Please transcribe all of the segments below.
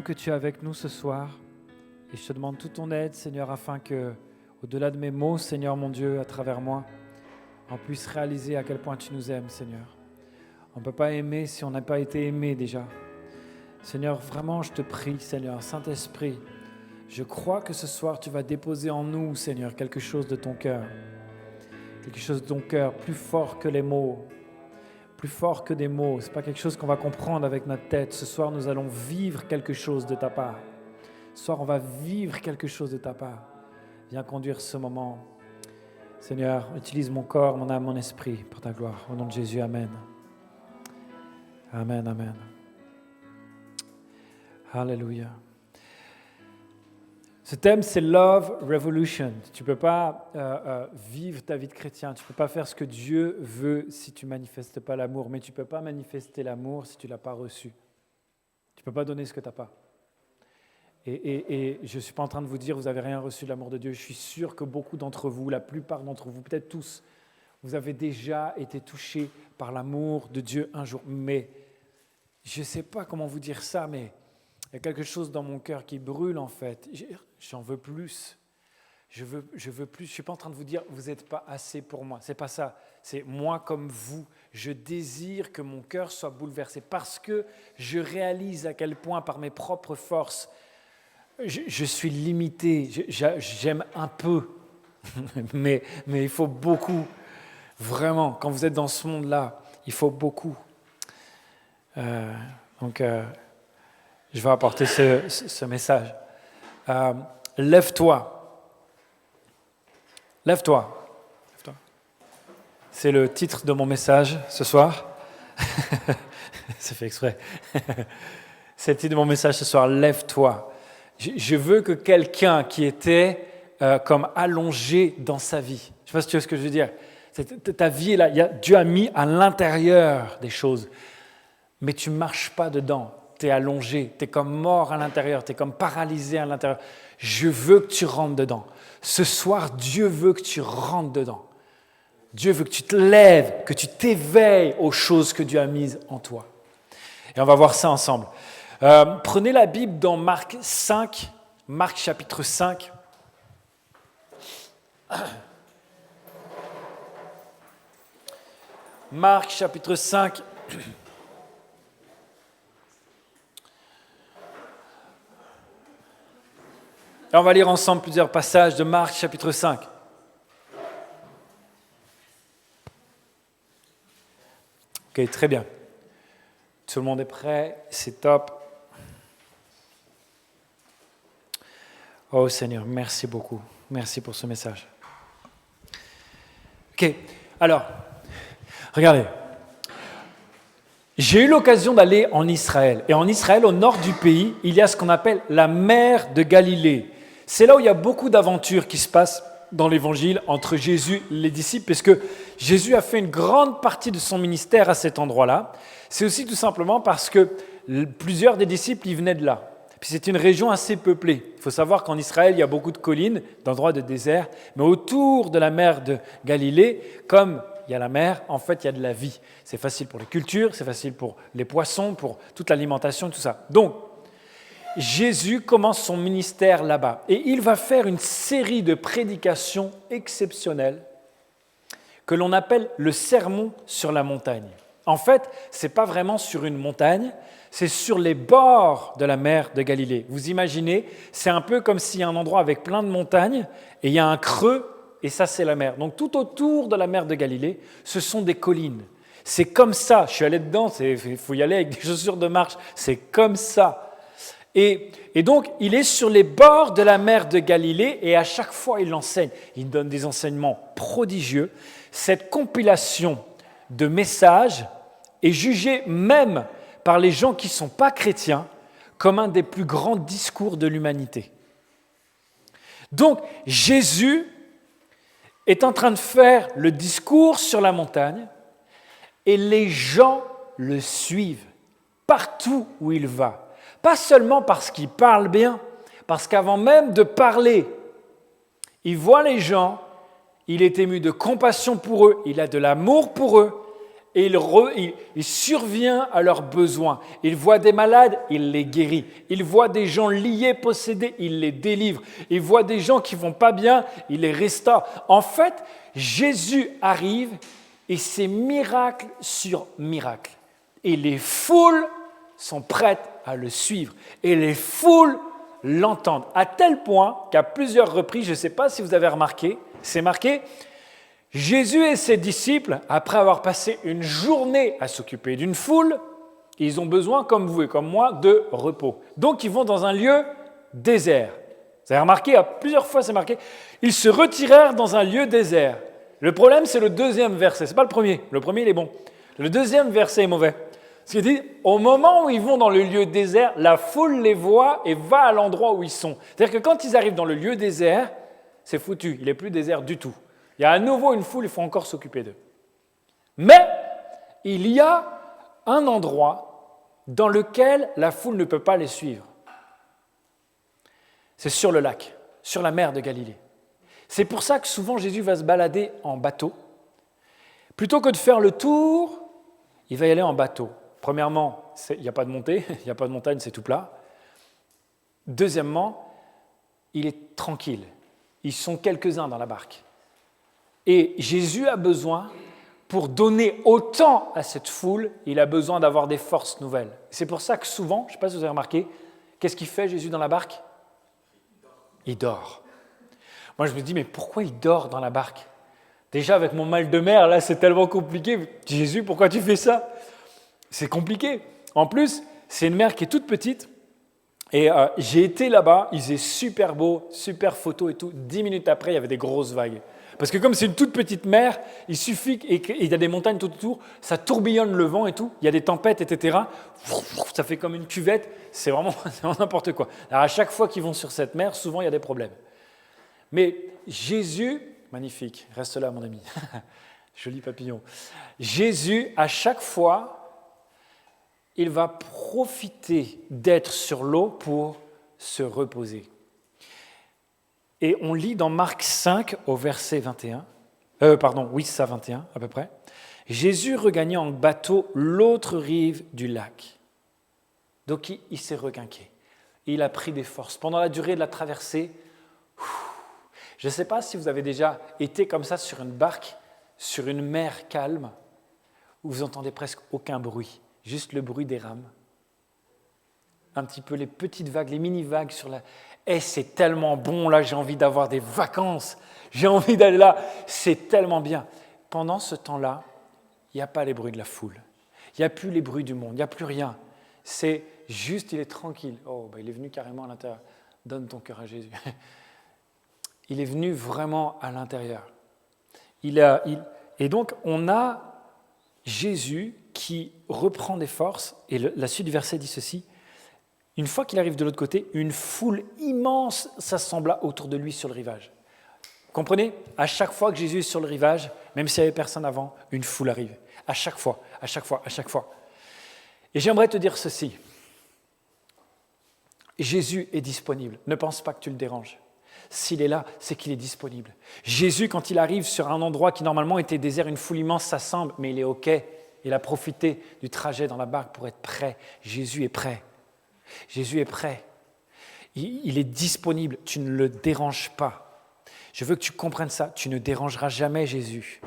Que tu es avec nous ce soir et je te demande toute ton aide, Seigneur, afin que, au-delà de mes mots, Seigneur mon Dieu, à travers moi, on puisse réaliser à quel point tu nous aimes, Seigneur. On ne peut pas aimer si on n'a pas été aimé déjà. Seigneur, vraiment, je te prie, Seigneur, Saint-Esprit, je crois que ce soir, tu vas déposer en nous, Seigneur, quelque chose de ton cœur. Quelque chose de ton cœur, plus fort que les mots. Plus fort que des mots. Ce n'est pas quelque chose qu'on va comprendre avec notre tête. Ce soir, nous allons vivre quelque chose de ta part. Ce soir, on va vivre quelque chose de ta part. Viens conduire ce moment. Seigneur, utilise mon corps, mon âme, mon esprit pour ta gloire. Au nom de Jésus, Amen. Amen, Amen. Alléluia. Ce thème, c'est Love Revolution. Tu ne peux pas vivre ta vie de chrétien. Tu ne peux pas faire ce que Dieu veut si tu ne manifestes pas l'amour. Mais tu ne peux pas manifester l'amour si tu ne l'as pas reçu. Tu ne peux pas donner ce que tu n'as pas. Et je ne suis pas en train de vous dire, vous n'avez rien reçu de l'amour de Dieu. Je suis sûr que beaucoup d'entre vous, la plupart d'entre vous, peut-être tous, vous avez déjà été touchés par l'amour de Dieu un jour. Mais je ne sais pas comment vous dire ça, mais il y a quelque chose dans mon cœur qui brûle en fait. J'en veux plus. Je veux plus. Je ne suis pas en train de vous dire, vous n'êtes pas assez pour moi. Ce n'est pas ça. C'est moi comme vous. Je désire que mon cœur soit bouleversé parce que je réalise à quel point par mes propres forces, je suis limité. J'aime un peu, mais il faut beaucoup. Vraiment, quand vous êtes dans ce monde-là, il faut beaucoup. Donc, je vais apporter ce message. Lève-toi. Lève-toi. Lève-toi. C'est le titre de mon message ce soir. C'est fait exprès. C'est le titre de mon message ce soir. Lève-toi. Je veux que quelqu'un qui était comme allongé dans sa vie, je ne sais pas si tu vois ce que je veux dire, ta vie est là, Dieu a mis à l'intérieur des choses, mais tu ne marches pas dedans. Tu es allongé, tu es comme mort à l'intérieur, tu es comme paralysé à l'intérieur. Je veux que tu rentres dedans. Ce soir, Dieu veut que tu rentres dedans. Dieu veut que tu te lèves, que tu t'éveilles aux choses que Dieu a mises en toi. Et on va voir ça ensemble. Prenez la Bible dans Marc 5, Marc chapitre 5. Marc chapitre 5. Et on va lire ensemble plusieurs passages de Marc chapitre 5. Ok, très bien. Tout le monde est prêt, c'est top. Oh Seigneur, merci beaucoup. Merci pour ce message. Ok, alors, regardez. J'ai eu l'occasion d'aller en Israël. Et en Israël, au nord du pays, il y a ce qu'on appelle la mer de Galilée. C'est là où il y a beaucoup d'aventures qui se passent dans l'évangile entre Jésus et les disciples, parce que Jésus a fait une grande partie de son ministère à cet endroit-là. C'est aussi tout simplement parce que plusieurs des disciples y venaient de là. Puis c'est une région assez peuplée. Il faut savoir qu'en Israël, il y a beaucoup de collines, d'endroits de désert, mais autour de la mer de Galilée, comme il y a la mer, en fait, il y a de la vie. C'est facile pour les cultures, c'est facile pour les poissons, pour toute l'alimentation, tout ça. Donc, Jésus commence son ministère là-bas et il va faire une série de prédications exceptionnelles que l'on appelle le sermon sur la montagne. En fait, ce n'est pas vraiment sur une montagne, c'est sur les bords de la mer de Galilée. Vous imaginez, c'est un peu comme s'il y a un endroit avec plein de montagnes et il y a un creux et ça c'est la mer. Donc tout autour de la mer de Galilée, ce sont des collines. C'est comme ça, je suis allé dedans, il faut y aller avec des chaussures de marche, c'est comme ça. Et donc, il est sur les bords de la mer de Galilée et à chaque fois, il enseigne. Il donne des enseignements prodigieux. Cette compilation de messages est jugée même par les gens qui ne sont pas chrétiens comme un des plus grands discours de l'humanité. Donc, Jésus est en train de faire le discours sur la montagne et les gens le suivent partout où il va. Pas seulement parce qu'il parle bien, parce qu'avant même de parler, il voit les gens, il est ému de compassion pour eux, il a de l'amour pour eux, Et il survient à leurs besoins. Il voit des malades, il les guérit. Il voit des gens liés, possédés, il les délivre. Il voit des gens qui ne vont pas bien, il les restaure. En fait, Jésus arrive et c'est miracle sur miracle. Et les foules sont prêtes à le suivre. Et les foules l'entendent. À tel point qu'à plusieurs reprises, je ne sais pas si vous avez remarqué, c'est marqué, Jésus et ses disciples, après avoir passé une journée à s'occuper d'une foule, ils ont besoin, comme vous et comme moi, de repos. Donc, ils vont dans un lieu désert. Vous avez remarqué, à plusieurs fois c'est marqué, ils se retirèrent dans un lieu désert. Le problème, c'est le deuxième verset. Ce n'est pas le premier. Le premier, il est bon. Le deuxième verset est mauvais. Ce qui dit, au moment où ils vont dans le lieu désert, la foule les voit et va à l'endroit où ils sont. C'est-à-dire que quand ils arrivent dans le lieu désert, c'est foutu. Il n'est plus désert du tout. Il y a à nouveau une foule, il faut encore s'occuper d'eux. Mais il y a un endroit dans lequel la foule ne peut pas les suivre. C'est sur le lac, sur la mer de Galilée. C'est pour ça que souvent Jésus va se balader en bateau. Plutôt que de faire le tour, il va y aller en bateau. Premièrement, il n'y a pas de montée, il n'y a pas de montagne, c'est tout plat. Deuxièmement, il est tranquille. Ils sont quelques-uns dans la barque. Et Jésus a besoin, pour donner autant à cette foule, il a besoin d'avoir des forces nouvelles. C'est pour ça que souvent, je ne sais pas si vous avez remarqué, qu'est-ce qu'il fait Jésus dans la barque ? Il dort. Moi, je me dis, mais pourquoi il dort dans la barque ? Déjà, avec mon mal de mer, là, c'est tellement compliqué. Jésus, pourquoi tu fais ça ? C'est compliqué. En plus, c'est une mer qui est toute petite. Et j'ai été là-bas, il faisait super beau, super photo et tout. 10 minutes après, il y avait des grosses vagues. Parce que comme c'est une toute petite mer, il suffit qu'il y a des montagnes tout autour, ça tourbillonne le vent et tout, il y a des tempêtes, etc. Ça fait comme une cuvette, c'est vraiment n'importe quoi. Alors à chaque fois qu'ils vont sur cette mer, souvent il y a des problèmes. Mais Jésus, magnifique, reste là mon ami, joli papillon. Jésus, à chaque fois, il va profiter d'être sur l'eau pour se reposer. Et on lit dans Marc 5 au verset 21, 21 à peu près. Jésus regagna en bateau l'autre rive du lac. Donc il s'est requinqué. Il a pris des forces. Pendant la durée de la traversée, je ne sais pas si vous avez déjà été comme ça sur une barque, sur une mer calme, où vous n'entendez presque aucun bruit, juste le bruit des rames. Un petit peu les petites vagues, les mini-vagues sur la... Et c'est tellement bon, là, j'ai envie d'avoir des vacances. J'ai envie d'aller là. C'est tellement bien. Pendant ce temps-là, il n'y a pas les bruits de la foule. Il n'y a plus les bruits du monde. Il n'y a plus rien. C'est juste, il est tranquille. Oh, il est venu carrément à l'intérieur. Donne ton cœur à Jésus. Il est venu vraiment à l'intérieur. Et donc, on a Jésus qui reprend des forces. Et la suite du verset dit ceci. Une fois qu'il arrive de l'autre côté, une foule immense s'assembla autour de lui sur le rivage. Comprenez ? À chaque fois que Jésus est sur le rivage, même s'il n'y avait personne avant, une foule arrive. À chaque fois. Et j'aimerais te dire ceci. Jésus est disponible. Ne pense pas que tu le déranges. S'il est là, c'est qu'il est disponible. Jésus, quand il arrive sur un endroit qui normalement était désert, une foule immense s'assemble, mais il est OK. Il a profité du trajet dans la barque pour être prêt. Jésus est prêt. Jésus est prêt. Il est disponible. Tu ne le déranges pas. Je veux que tu comprennes ça. Tu ne dérangeras jamais Jésus.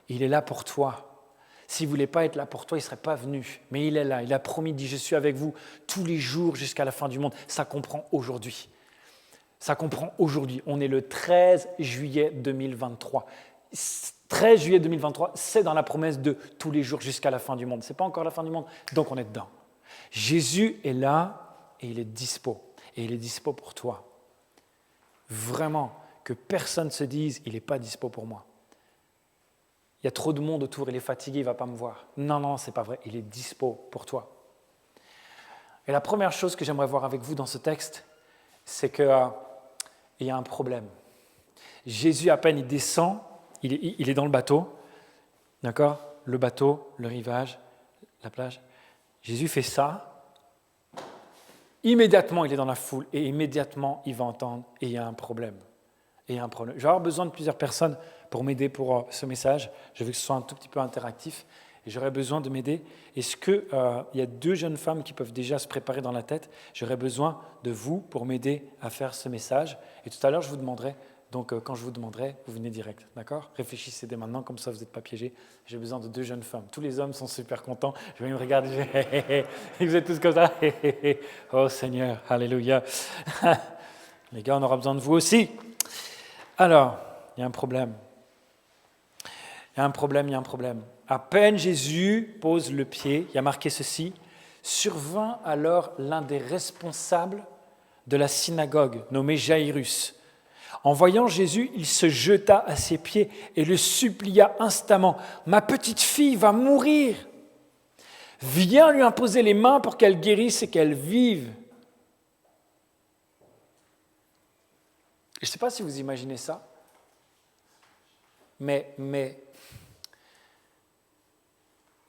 Il est là pour toi. S'il ne voulait pas être là pour toi, il ne serait pas venu. Mais il est là. Il a promis, il dit, je suis avec vous tous les jours jusqu'à la fin du monde. Ça comprend aujourd'hui. Ça comprend aujourd'hui. On est le 13 juillet 2023. 13 juillet 2023, c'est dans la promesse de tous les jours jusqu'à la fin du monde. Ce n'est pas encore la fin du monde, donc on est dedans. Jésus est là et il est dispo. Et il est dispo pour toi. Vraiment, que personne ne se dise « il n'est pas dispo pour moi ». Il y a trop de monde autour, il est fatigué, il ne va pas me voir. Non, ce n'est pas vrai, il est dispo pour toi. Et la première chose que j'aimerais voir avec vous dans ce texte, c'est qu'il y a un problème. Jésus, à peine il descend, il est dans le bateau, d'accord ? Le bateau, le rivage, la plage. Jésus fait ça, immédiatement il est dans la foule et immédiatement il va entendre et il y a un problème. Je vais avoir besoin de plusieurs personnes pour m'aider pour ce message. Je veux que ce soit un tout petit peu interactif et j'aurais besoin de m'aider. Est-ce qu'il y a 2 jeunes femmes qui peuvent déjà se préparer dans la tête? J'aurais besoin de vous pour m'aider à faire ce message. Et tout à l'heure, je vous demanderai, donc quand je vous demanderai, vous venez direct, d'accord? Réfléchissez dès maintenant, comme ça vous n'êtes pas piégés. J'ai besoin de 2 jeunes femmes. Tous les hommes sont super contents. Je vais me regarder, et vous êtes tous comme ça. Oh Seigneur, alléluia. Les gars, on aura besoin de vous aussi. Alors, il y a un problème. Il y a un problème. À peine Jésus pose le pied, il y a marqué ceci, survint alors l'un des responsables de la synagogue, nommé Jairus. En voyant Jésus, il se jeta à ses pieds et le supplia instamment. « Ma petite fille va mourir. Viens lui imposer les mains pour qu'elle guérisse et qu'elle vive. » Je ne sais pas si vous imaginez ça, mais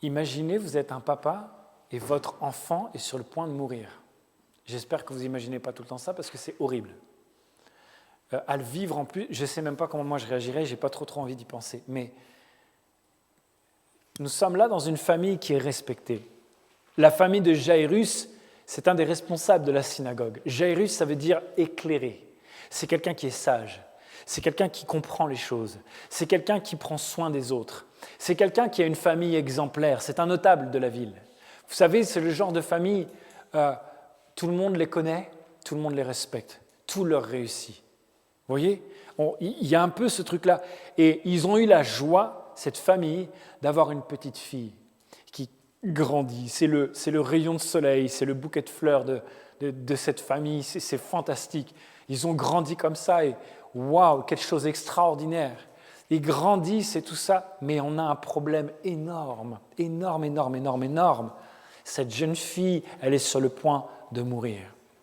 imaginez, vous êtes un papa et votre enfant est sur le point de mourir. J'espère que vous n'imaginez pas tout le temps ça parce que c'est horrible. À le vivre en plus, je ne sais même pas comment moi je réagirais, je n'ai pas trop envie d'y penser. Mais nous sommes là dans une famille qui est respectée. La famille de Jairus, c'est un des responsables de la synagogue. Jairus, ça veut dire éclairé. C'est quelqu'un qui est sage. C'est quelqu'un qui comprend les choses. C'est quelqu'un qui prend soin des autres. C'est quelqu'un qui a une famille exemplaire. C'est un notable de la ville. Vous savez, c'est le genre de famille, tout le monde les connaît, tout le monde les respecte, tout leur réussit. Vous voyez, il y a un peu ce truc-là. Et ils ont eu la joie, cette famille, d'avoir une petite fille qui grandit. C'est le rayon de soleil, c'est le bouquet de fleurs de cette famille. C'est fantastique. Ils ont grandi comme ça et waouh, quelque chose d'extraordinaire. Ils grandissent et tout ça, mais on a un problème énorme. Cette jeune fille, elle est sur le point de mourir.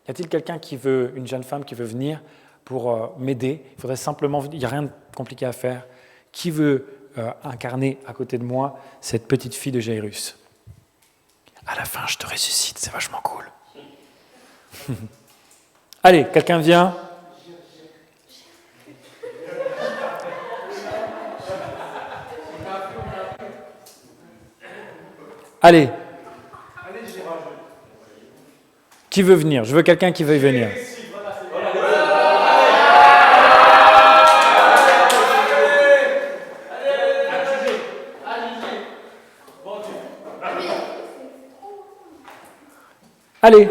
Y a-t-il quelqu'un une jeune femme qui veut venir pour m'aider? Il faudrait simplement, il n'y a rien de compliqué à faire. Qui veut incarner à côté de moi cette petite fille de Jairus? À la fin, je te ressuscite, c'est vachement cool. Allez, quelqu'un vient? Allez. Qui veut venir? Je veux quelqu'un qui veuille venir. Allez.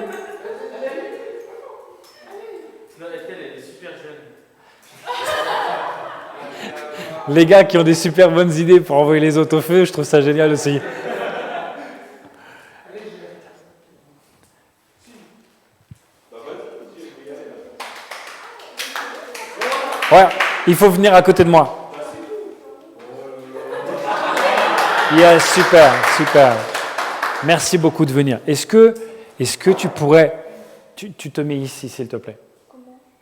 Les gars qui ont des super bonnes idées pour envoyer les autres au feu, je trouve ça génial aussi. Ouais, il faut venir à côté de moi. Yes, super. Merci beaucoup de venir. Est-ce que tu pourrais... Tu te mets ici, s'il te plaît.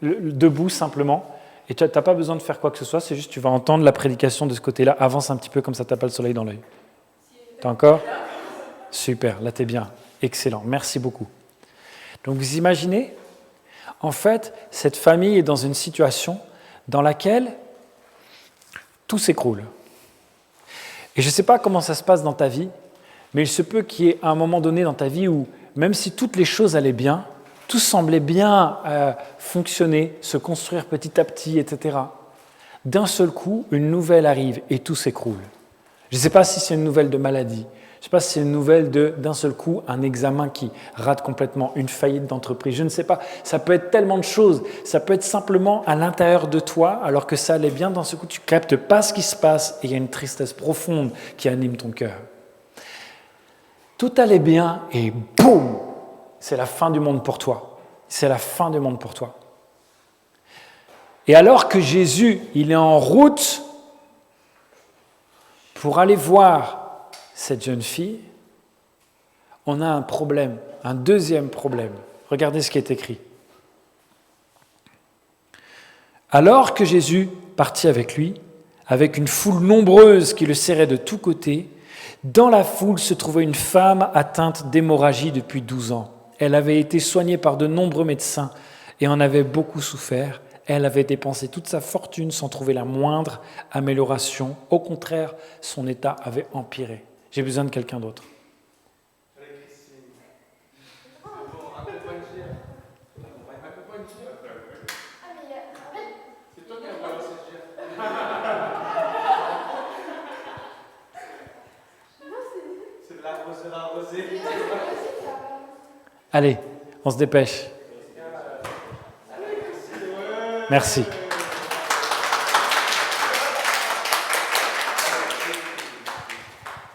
Debout, simplement. Et tu n'as pas besoin de faire quoi que ce soit, c'est juste tu vas entendre la prédication de ce côté-là. Avance un petit peu, comme ça tu n'as pas le soleil dans l'œil. T'as encore? Super, là tu es bien. Excellent, merci beaucoup. Donc vous imaginez, en fait, cette famille est dans une situation dans laquelle tout s'écroule. Et je ne sais pas comment ça se passe dans ta vie, mais il se peut qu'il y ait un moment donné dans ta vie où, même si toutes les choses allaient bien, tout semblait bien fonctionner, se construire petit à petit, etc. D'un seul coup, une nouvelle arrive et tout s'écroule. Je ne sais pas si c'est une nouvelle de maladie, je ne sais pas si c'est une nouvelle d'un seul coup, un examen qui rate complètement, une faillite d'entreprise, je ne sais pas. Ça peut être tellement de choses, ça peut être simplement à l'intérieur de toi, alors que ça allait bien, d'un seul coup, tu ne captes pas ce qui se passe et il y a une tristesse profonde qui anime ton cœur. Tout allait bien et boum! C'est la fin du monde pour toi. C'est la fin du monde pour toi. Et alors que Jésus, il est en route pour aller voir cette jeune fille, on a un problème, un deuxième problème. Regardez ce qui est écrit. Alors que Jésus partit avec lui, avec une foule nombreuse qui le serrait de tous côtés, dans la foule se trouvait une femme atteinte d'hémorragie depuis 12 ans. Elle avait été soignée par de nombreux médecins et en avait beaucoup souffert. Elle avait dépensé toute sa fortune sans trouver la moindre amélioration. Au contraire, son état avait empiré. J'ai besoin de quelqu'un d'autre. Allez, on se dépêche. Merci.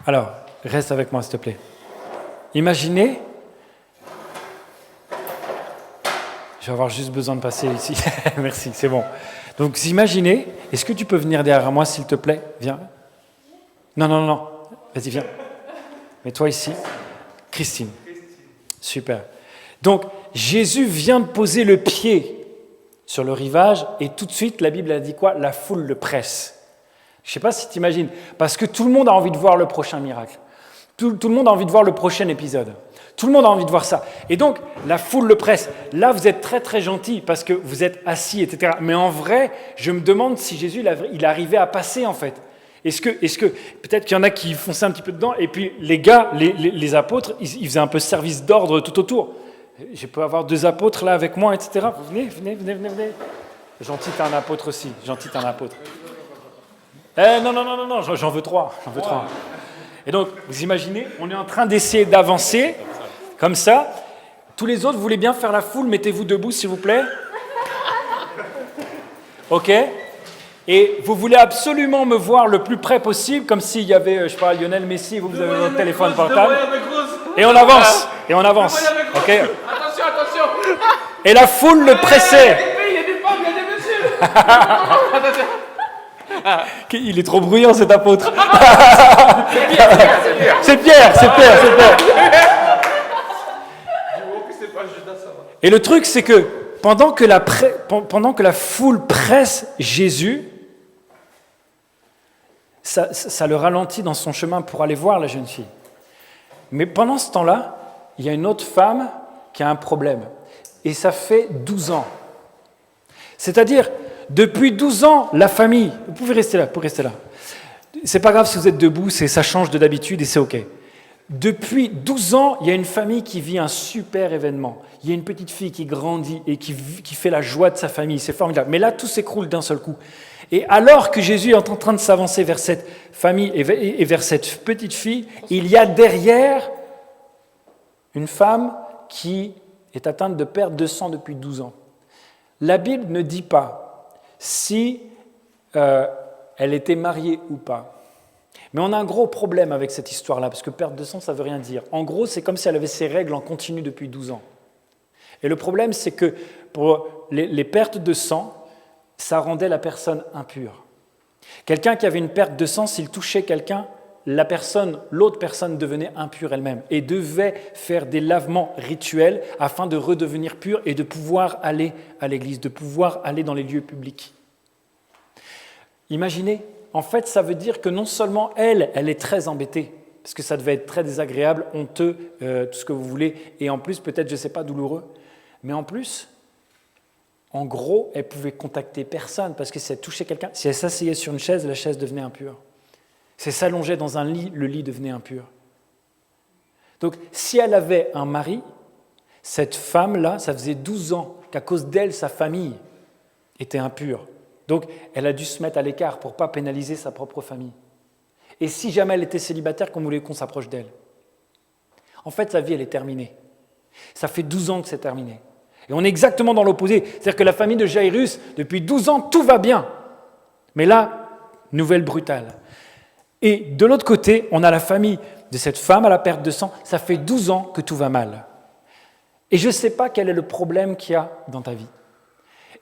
Alors, reste avec moi, s'il te plaît. Imaginez, je vais avoir juste besoin de passer ici. Merci, c'est bon. Donc, imaginez, est-ce que tu peux venir derrière moi, s'il te plaît? Viens. Non. Vas-y, viens. Mets-toi ici. Christine. Super. Donc, Jésus vient de poser le pied sur le rivage et tout de suite, la Bible a dit quoi? La foule le presse. Je ne sais pas si tu imagines, parce que tout le monde a envie de voir le prochain miracle. Tout le monde a envie de voir le prochain épisode. Tout le monde a envie de voir ça. Et donc, la foule le presse. Là, vous êtes très, très gentil parce que vous êtes assis, etc. Mais en vrai, je me demande si Jésus, il arrivait à passer, en fait. Est-ce que peut-être qu'il y en a qui fonçaient un petit peu dedans, et puis les gars, les apôtres, ils faisaient un peu service d'ordre tout autour. Je peux avoir 2 apôtres là avec moi, etc. Vous venez. Gentil, t'es un apôtre aussi. Gentil, t'es un apôtre. Non, j'en veux 3. Et donc, vous imaginez, on est en train d'essayer d'avancer, comme ça. Tous les autres, vous voulez bien faire la foule? Mettez-vous debout, s'il vous plaît. OK. Et vous voulez absolument me voir le plus près possible, comme s'il y avait, je sais pas, Lionel Messi, vous avez votre téléphone portable. Et on avance. OK. Attention. Et la foule le pressait. Il y a des femmes, il y a des messieurs. Il est trop bruyant, cet apôtre. C'est Pierre. Et le truc, c'est que pendant que la foule presse Jésus, ça le ralentit dans son chemin pour aller voir la jeune fille. Mais pendant ce temps-là, il y a une autre femme qui a un problème. Et ça fait 12 ans. C'est-à-dire, depuis 12 ans, la famille... Vous pouvez rester là, C'est pas grave si vous êtes debout, ça change de d'habitude et c'est OK. Depuis 12 ans, il y a une famille qui vit un super événement. Il y a une petite fille qui grandit et qui fait la joie de sa famille. C'est formidable. Mais là, tout s'écroule d'un seul coup. Et alors que Jésus est en train de s'avancer vers cette famille et vers cette petite fille, il y a derrière une femme qui est atteinte de perte de sang depuis 12 ans. La Bible ne dit pas si elle était mariée ou pas. Mais on a un gros problème avec cette histoire-là, parce que perte de sang, ça ne veut rien dire. En gros, c'est comme si elle avait ses règles en continu depuis 12 ans. Et le problème, c'est que pour les pertes de sang, ça rendait la personne impure. Quelqu'un qui avait une perte de sang, s'il touchait quelqu'un, l'autre personne devenait impure elle-même et devait faire des lavements rituels afin de redevenir pure et de pouvoir aller à l'église, de pouvoir aller dans les lieux publics. Imaginez, en fait, ça veut dire que non seulement elle est très embêtée, parce que ça devait être très désagréable, honteux, tout ce que vous voulez, et en plus, peut-être, je ne sais pas, douloureux, mais en plus, en gros, elle pouvait contacter personne, parce que si elle touchait quelqu'un, si elle s'asseyait sur une chaise, la chaise devenait impure. Si elle s'allongeait dans un lit, le lit devenait impur. Donc, si elle avait un mari, cette femme-là, ça faisait 12 ans qu'à cause d'elle, sa famille était impure. Donc, elle a dû se mettre à l'écart pour ne pas pénaliser sa propre famille. Et si jamais elle était célibataire, qu'on voulait qu'on s'approche d'elle? En fait, sa vie, elle est terminée. Ça fait 12 ans que c'est terminé. Et on est exactement dans l'opposé. C'est-à-dire que la famille de Jairus, depuis 12 ans, tout va bien. Mais là, nouvelle brutale. Et de l'autre côté, on a la famille de cette femme à la perte de sang. Ça fait 12 ans que tout va mal. Et je ne sais pas quel est le problème qu'il y a dans ta vie.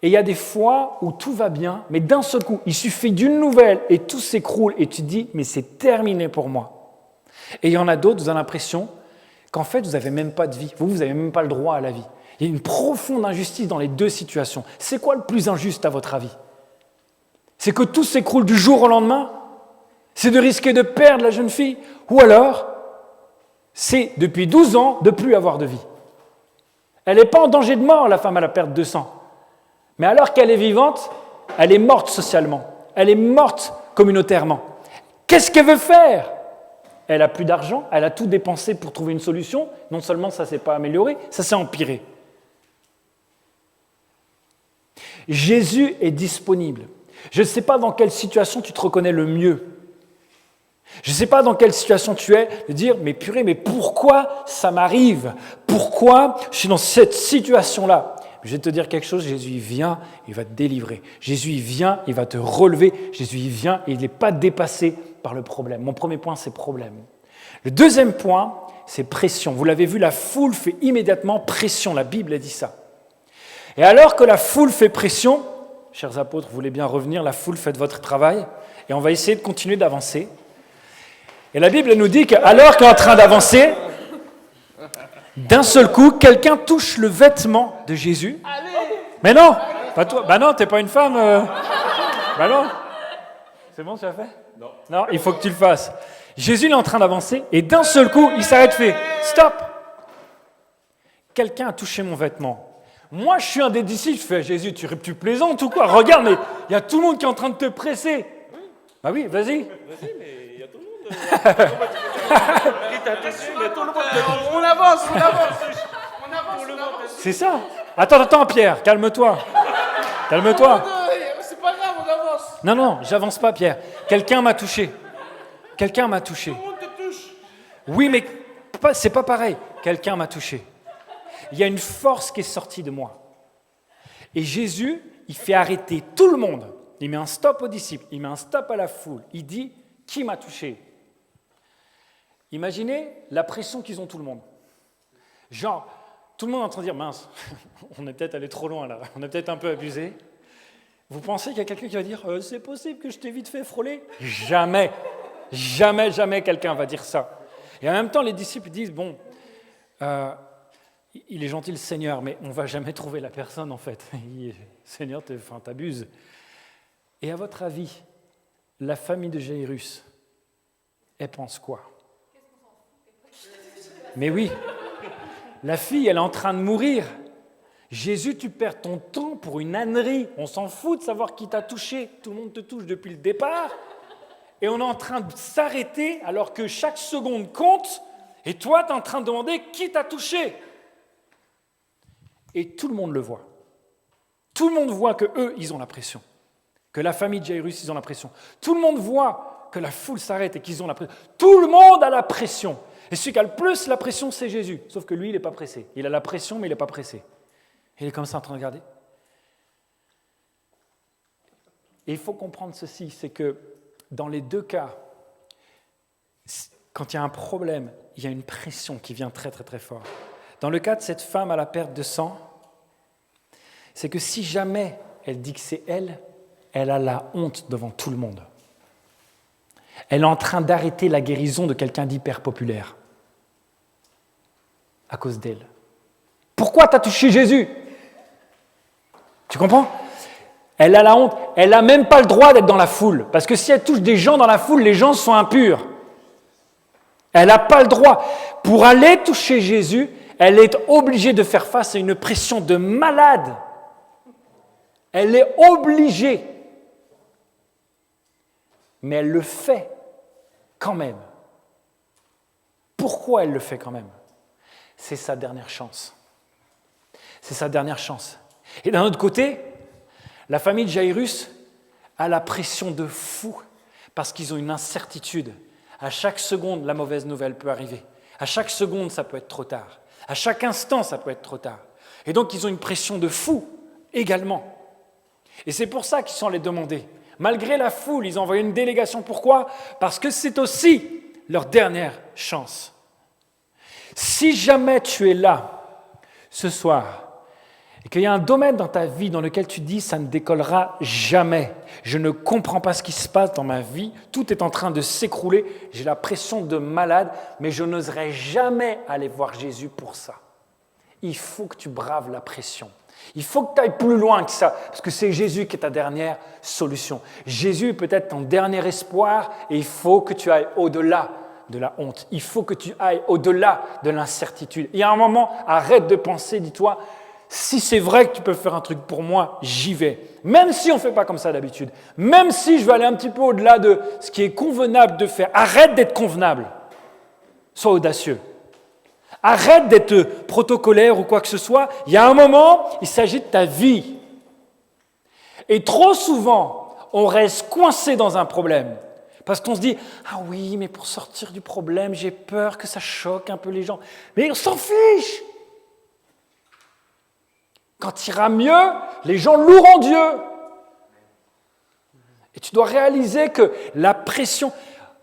Et il y a des fois où tout va bien, mais d'un seul coup, il suffit d'une nouvelle et tout s'écroule et tu te dis, mais c'est terminé pour moi. Et il y en a d'autres, vous avez l'impression qu'en fait, vous n'avez même pas de vie. Vous n'avez même pas le droit à la vie. Il y a une profonde injustice dans les deux situations. C'est quoi le plus injuste à votre avis? C'est que tout s'écroule du jour au lendemain? C'est de risquer de perdre la jeune fille? Ou alors, c'est depuis 12 ans de ne plus avoir de vie. Elle n'est pas en danger de mort, la femme à la perte de sang. Mais alors qu'elle est vivante, elle est morte socialement. Elle est morte communautairement. Qu'est-ce qu'elle veut faire? elle a plus d'argent, elle a tout dépensé pour trouver une solution. Non seulement ça ne s'est pas amélioré, ça s'est empiré. Jésus est disponible. Je ne sais pas dans quelle situation tu te reconnais le mieux. Je ne sais pas dans quelle situation tu es, de dire, mais purée, mais pourquoi ça m'arrive? Pourquoi je suis dans cette situation-là? Je vais te dire quelque chose, Jésus il vient, il va te délivrer. Jésus il vient, il va te relever. Jésus il vient et il n'est pas dépassé par le problème. Mon premier point, c'est problème. Le deuxième point, c'est pression. Vous l'avez vu, la foule fait immédiatement pression. La Bible a dit ça. Et alors que la foule fait pression, chers apôtres, vous voulez bien revenir, la foule, faites votre travail, et on va essayer de continuer d'avancer. Et la Bible nous dit qu'alors qu'on est en train d'avancer, d'un seul coup, quelqu'un touche le vêtement de Jésus. Mais non, pas toi. Bah non, t'es pas une femme. Bah non. C'est bon, tu l'as fait? Non, il faut que tu le fasses. Jésus il est en train d'avancer et d'un seul coup, il s'arrête, fait stop. Quelqu'un a touché mon vêtement. Moi, je suis un des disciples. Je fais Jésus, tu plaisantes ou quoi? Regarde, mais il y a tout le monde qui est en train de te presser. Bah oui, vas-y. Vas-y, mais il y a tout le monde. On avance. C'est ça. Attends, Pierre, calme-toi. Calme-toi. C'est pas grave, on avance. Non, j'avance pas, Pierre. Quelqu'un m'a touché. Tout le monde te touche. Oui, mais c'est pas pareil. Quelqu'un m'a touché. Il y a une force qui est sortie de moi. Et Jésus, il fait arrêter tout le monde. Il met un stop aux disciples, il met un stop à la foule. Il dit, qui m'a touché? Imaginez la pression qu'ils ont tout le monde. Genre, tout le monde est en train de dire, mince, on est peut-être allé trop loin là, on est peut-être un peu abusé. Vous pensez qu'il y a quelqu'un qui va dire, c'est possible que je t'ai vite fait frôler? Jamais quelqu'un va dire ça. Et en même temps, les disciples disent, bon, il est gentil le Seigneur, mais on ne va jamais trouver la personne en fait. Seigneur, t'abuses. Et à votre avis, la famille de Jairus, elle pense quoi? Mais oui, la fille, elle est en train de mourir. Jésus, tu perds ton temps pour une ânerie. On s'en fout de savoir qui t'a touché. Tout le monde te touche depuis le départ. Et on est en train de s'arrêter alors que chaque seconde compte. Et toi, tu es en train de demander qui t'a touché. Et tout le monde le voit. Tout le monde voit qu'eux, ils ont la pression. Que la famille de Jairus, ils ont la pression. Tout le monde voit que la foule s'arrête et qu'ils ont la pression. Tout le monde a la pression. Et celui qui a le plus la pression, c'est Jésus. Sauf que lui, il n'est pas pressé. Il a la pression, mais il n'est pas pressé. Il est comme ça en train de regarder. Et il faut comprendre ceci, c'est que dans les deux cas, quand il y a un problème, il y a une pression qui vient très très très fort. Dans le cas de cette femme à la perte de sang, c'est que si jamais elle dit que c'est elle, elle a la honte devant tout le monde. Elle est en train d'arrêter la guérison de quelqu'un d'hyper populaire à cause d'elle. Pourquoi t'as touché Jésus? Tu comprends? Elle a la honte. Elle n'a même pas le droit d'être dans la foule. Parce que si elle touche des gens dans la foule, les gens sont impurs. Elle n'a pas le droit. Pour aller toucher Jésus, elle est obligée de faire face à une pression de malade. Elle est obligée. Mais elle le fait quand même. Pourquoi elle le fait quand même? C'est sa dernière chance. C'est sa dernière chance. Et d'un autre côté, la famille de Jairus a la pression de fou parce qu'ils ont une incertitude. À chaque seconde, la mauvaise nouvelle peut arriver. À chaque seconde, ça peut être trop tard. À chaque instant, ça peut être trop tard. Et donc, ils ont une pression de fou également. Et c'est pour ça qu'ils sont allés demander. Malgré la foule, ils ont envoyé une délégation. Pourquoi? Parce que c'est aussi leur dernière chance. Si jamais tu es là ce soir et qu'il y a un domaine dans ta vie dans lequel tu dis « ça ne décollera jamais, je ne comprends pas ce qui se passe dans ma vie, tout est en train de s'écrouler, j'ai la pression de malade, mais je n'oserai jamais aller voir Jésus pour ça. » Il faut que tu braves la pression. Il faut que tu ailles plus loin que ça, parce que c'est Jésus qui est ta dernière solution. Jésus est peut-être ton dernier espoir et il faut que tu ailles au-delà de la honte. Il faut que tu ailles au-delà de l'incertitude. Il y a un moment, arrête de penser, dis-toi, si c'est vrai que tu peux faire un truc pour moi, j'y vais. Même si on ne fait pas comme ça d'habitude. Même si je veux aller un petit peu au-delà de ce qui est convenable de faire. Arrête d'être convenable. Sois audacieux. Arrête d'être protocolaire ou quoi que ce soit. Il y a un moment, il s'agit de ta vie. Et trop souvent, on reste coincé dans un problème. Parce qu'on se dit, ah oui, mais pour sortir du problème, j'ai peur que ça choque un peu les gens. Mais on s'en fiche. Quand il ira mieux, les gens loueront Dieu. Et tu dois réaliser que la pression...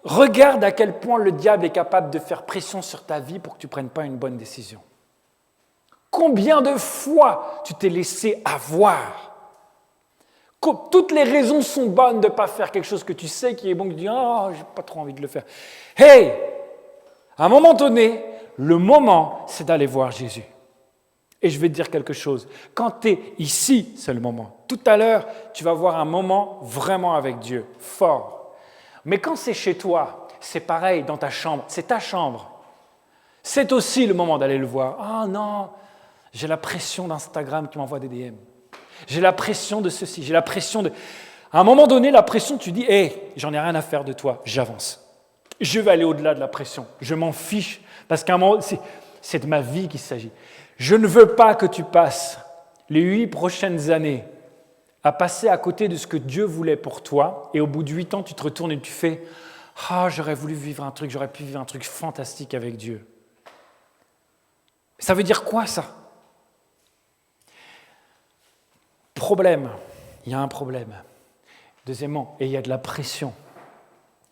Regarde à quel point le diable est capable de faire pression sur ta vie pour que tu ne prennes pas une bonne décision. Combien de fois tu t'es laissé avoir? Toutes les raisons sont bonnes de ne pas faire quelque chose que tu sais qui est bon, que tu dis « Ah, j'ai pas trop envie de le faire. » Hey! À un moment donné, le moment, c'est d'aller voir Jésus. Et je vais te dire quelque chose. Quand tu es ici, c'est le moment. Tout à l'heure, tu vas voir un moment vraiment avec Dieu, fort. Mais quand c'est chez toi, c'est pareil, dans ta chambre, c'est ta chambre. C'est aussi le moment d'aller le voir. Ah non, j'ai la pression d'Instagram qui m'envoie des DM. J'ai la pression de ceci, j'ai la pression de... À un moment donné, la pression, tu dis, hé, j'en ai rien à faire de toi, j'avance. Je vais aller au-delà de la pression, je m'en fiche, parce qu'à un moment, c'est de ma vie qu'il s'agit. Je ne veux pas que tu passes les 8 prochaines années à passer à côté de ce que Dieu voulait pour toi, et au bout de 8 ans, tu te retournes et tu fais « Ah, j'aurais voulu vivre un truc, j'aurais pu vivre un truc fantastique avec Dieu. » Ça veut dire quoi, ça? Problème. Il y a un problème. Deuxièmement, et il y a de la pression.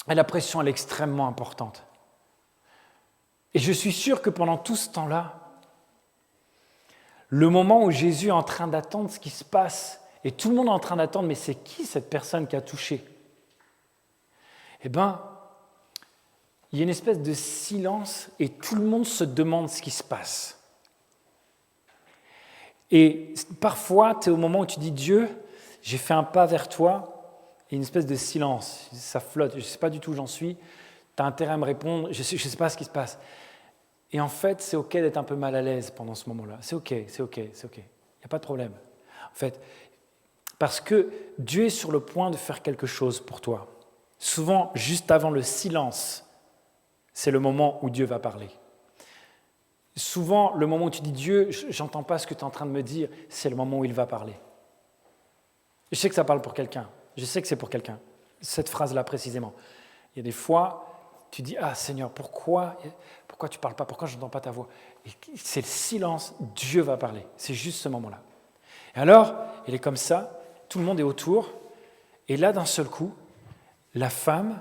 Et la pression, elle est extrêmement importante. Et je suis sûr que pendant tout ce temps-là, le moment où Jésus est en train d'attendre ce qui se passe, et tout le monde est en train d'attendre, mais c'est qui cette personne qui a touché? Eh bien, il y a une espèce de silence et tout le monde se demande ce qui se passe. Et parfois, tu es au moment où tu dis « Dieu, j'ai fait un pas vers toi » et une espèce de silence, ça flotte, je ne sais pas du tout où j'en suis, tu as intérêt à me répondre, je ne sais pas ce qui se passe. Et en fait, c'est OK d'être un peu mal à l'aise pendant ce moment-là. C'est OK. Il n'y a pas de problème. En fait, parce que Dieu est sur le point de faire quelque chose pour toi. Souvent, juste avant le silence, c'est le moment où Dieu va parler. Souvent, le moment où tu dis « Dieu, j'entends pas ce que tu es en train de me dire », c'est le moment où il va parler. Je sais que ça parle pour quelqu'un. Je sais que c'est pour quelqu'un. Cette phrase-là précisément. Il y a des fois, tu dis « Ah Seigneur, pourquoi tu ne parles pas? Pourquoi je n'entends pas ta voix ?» Et c'est le silence, Dieu va parler. C'est juste ce moment-là. Et alors, il est comme ça. Tout le monde est autour, et là, d'un seul coup, la femme,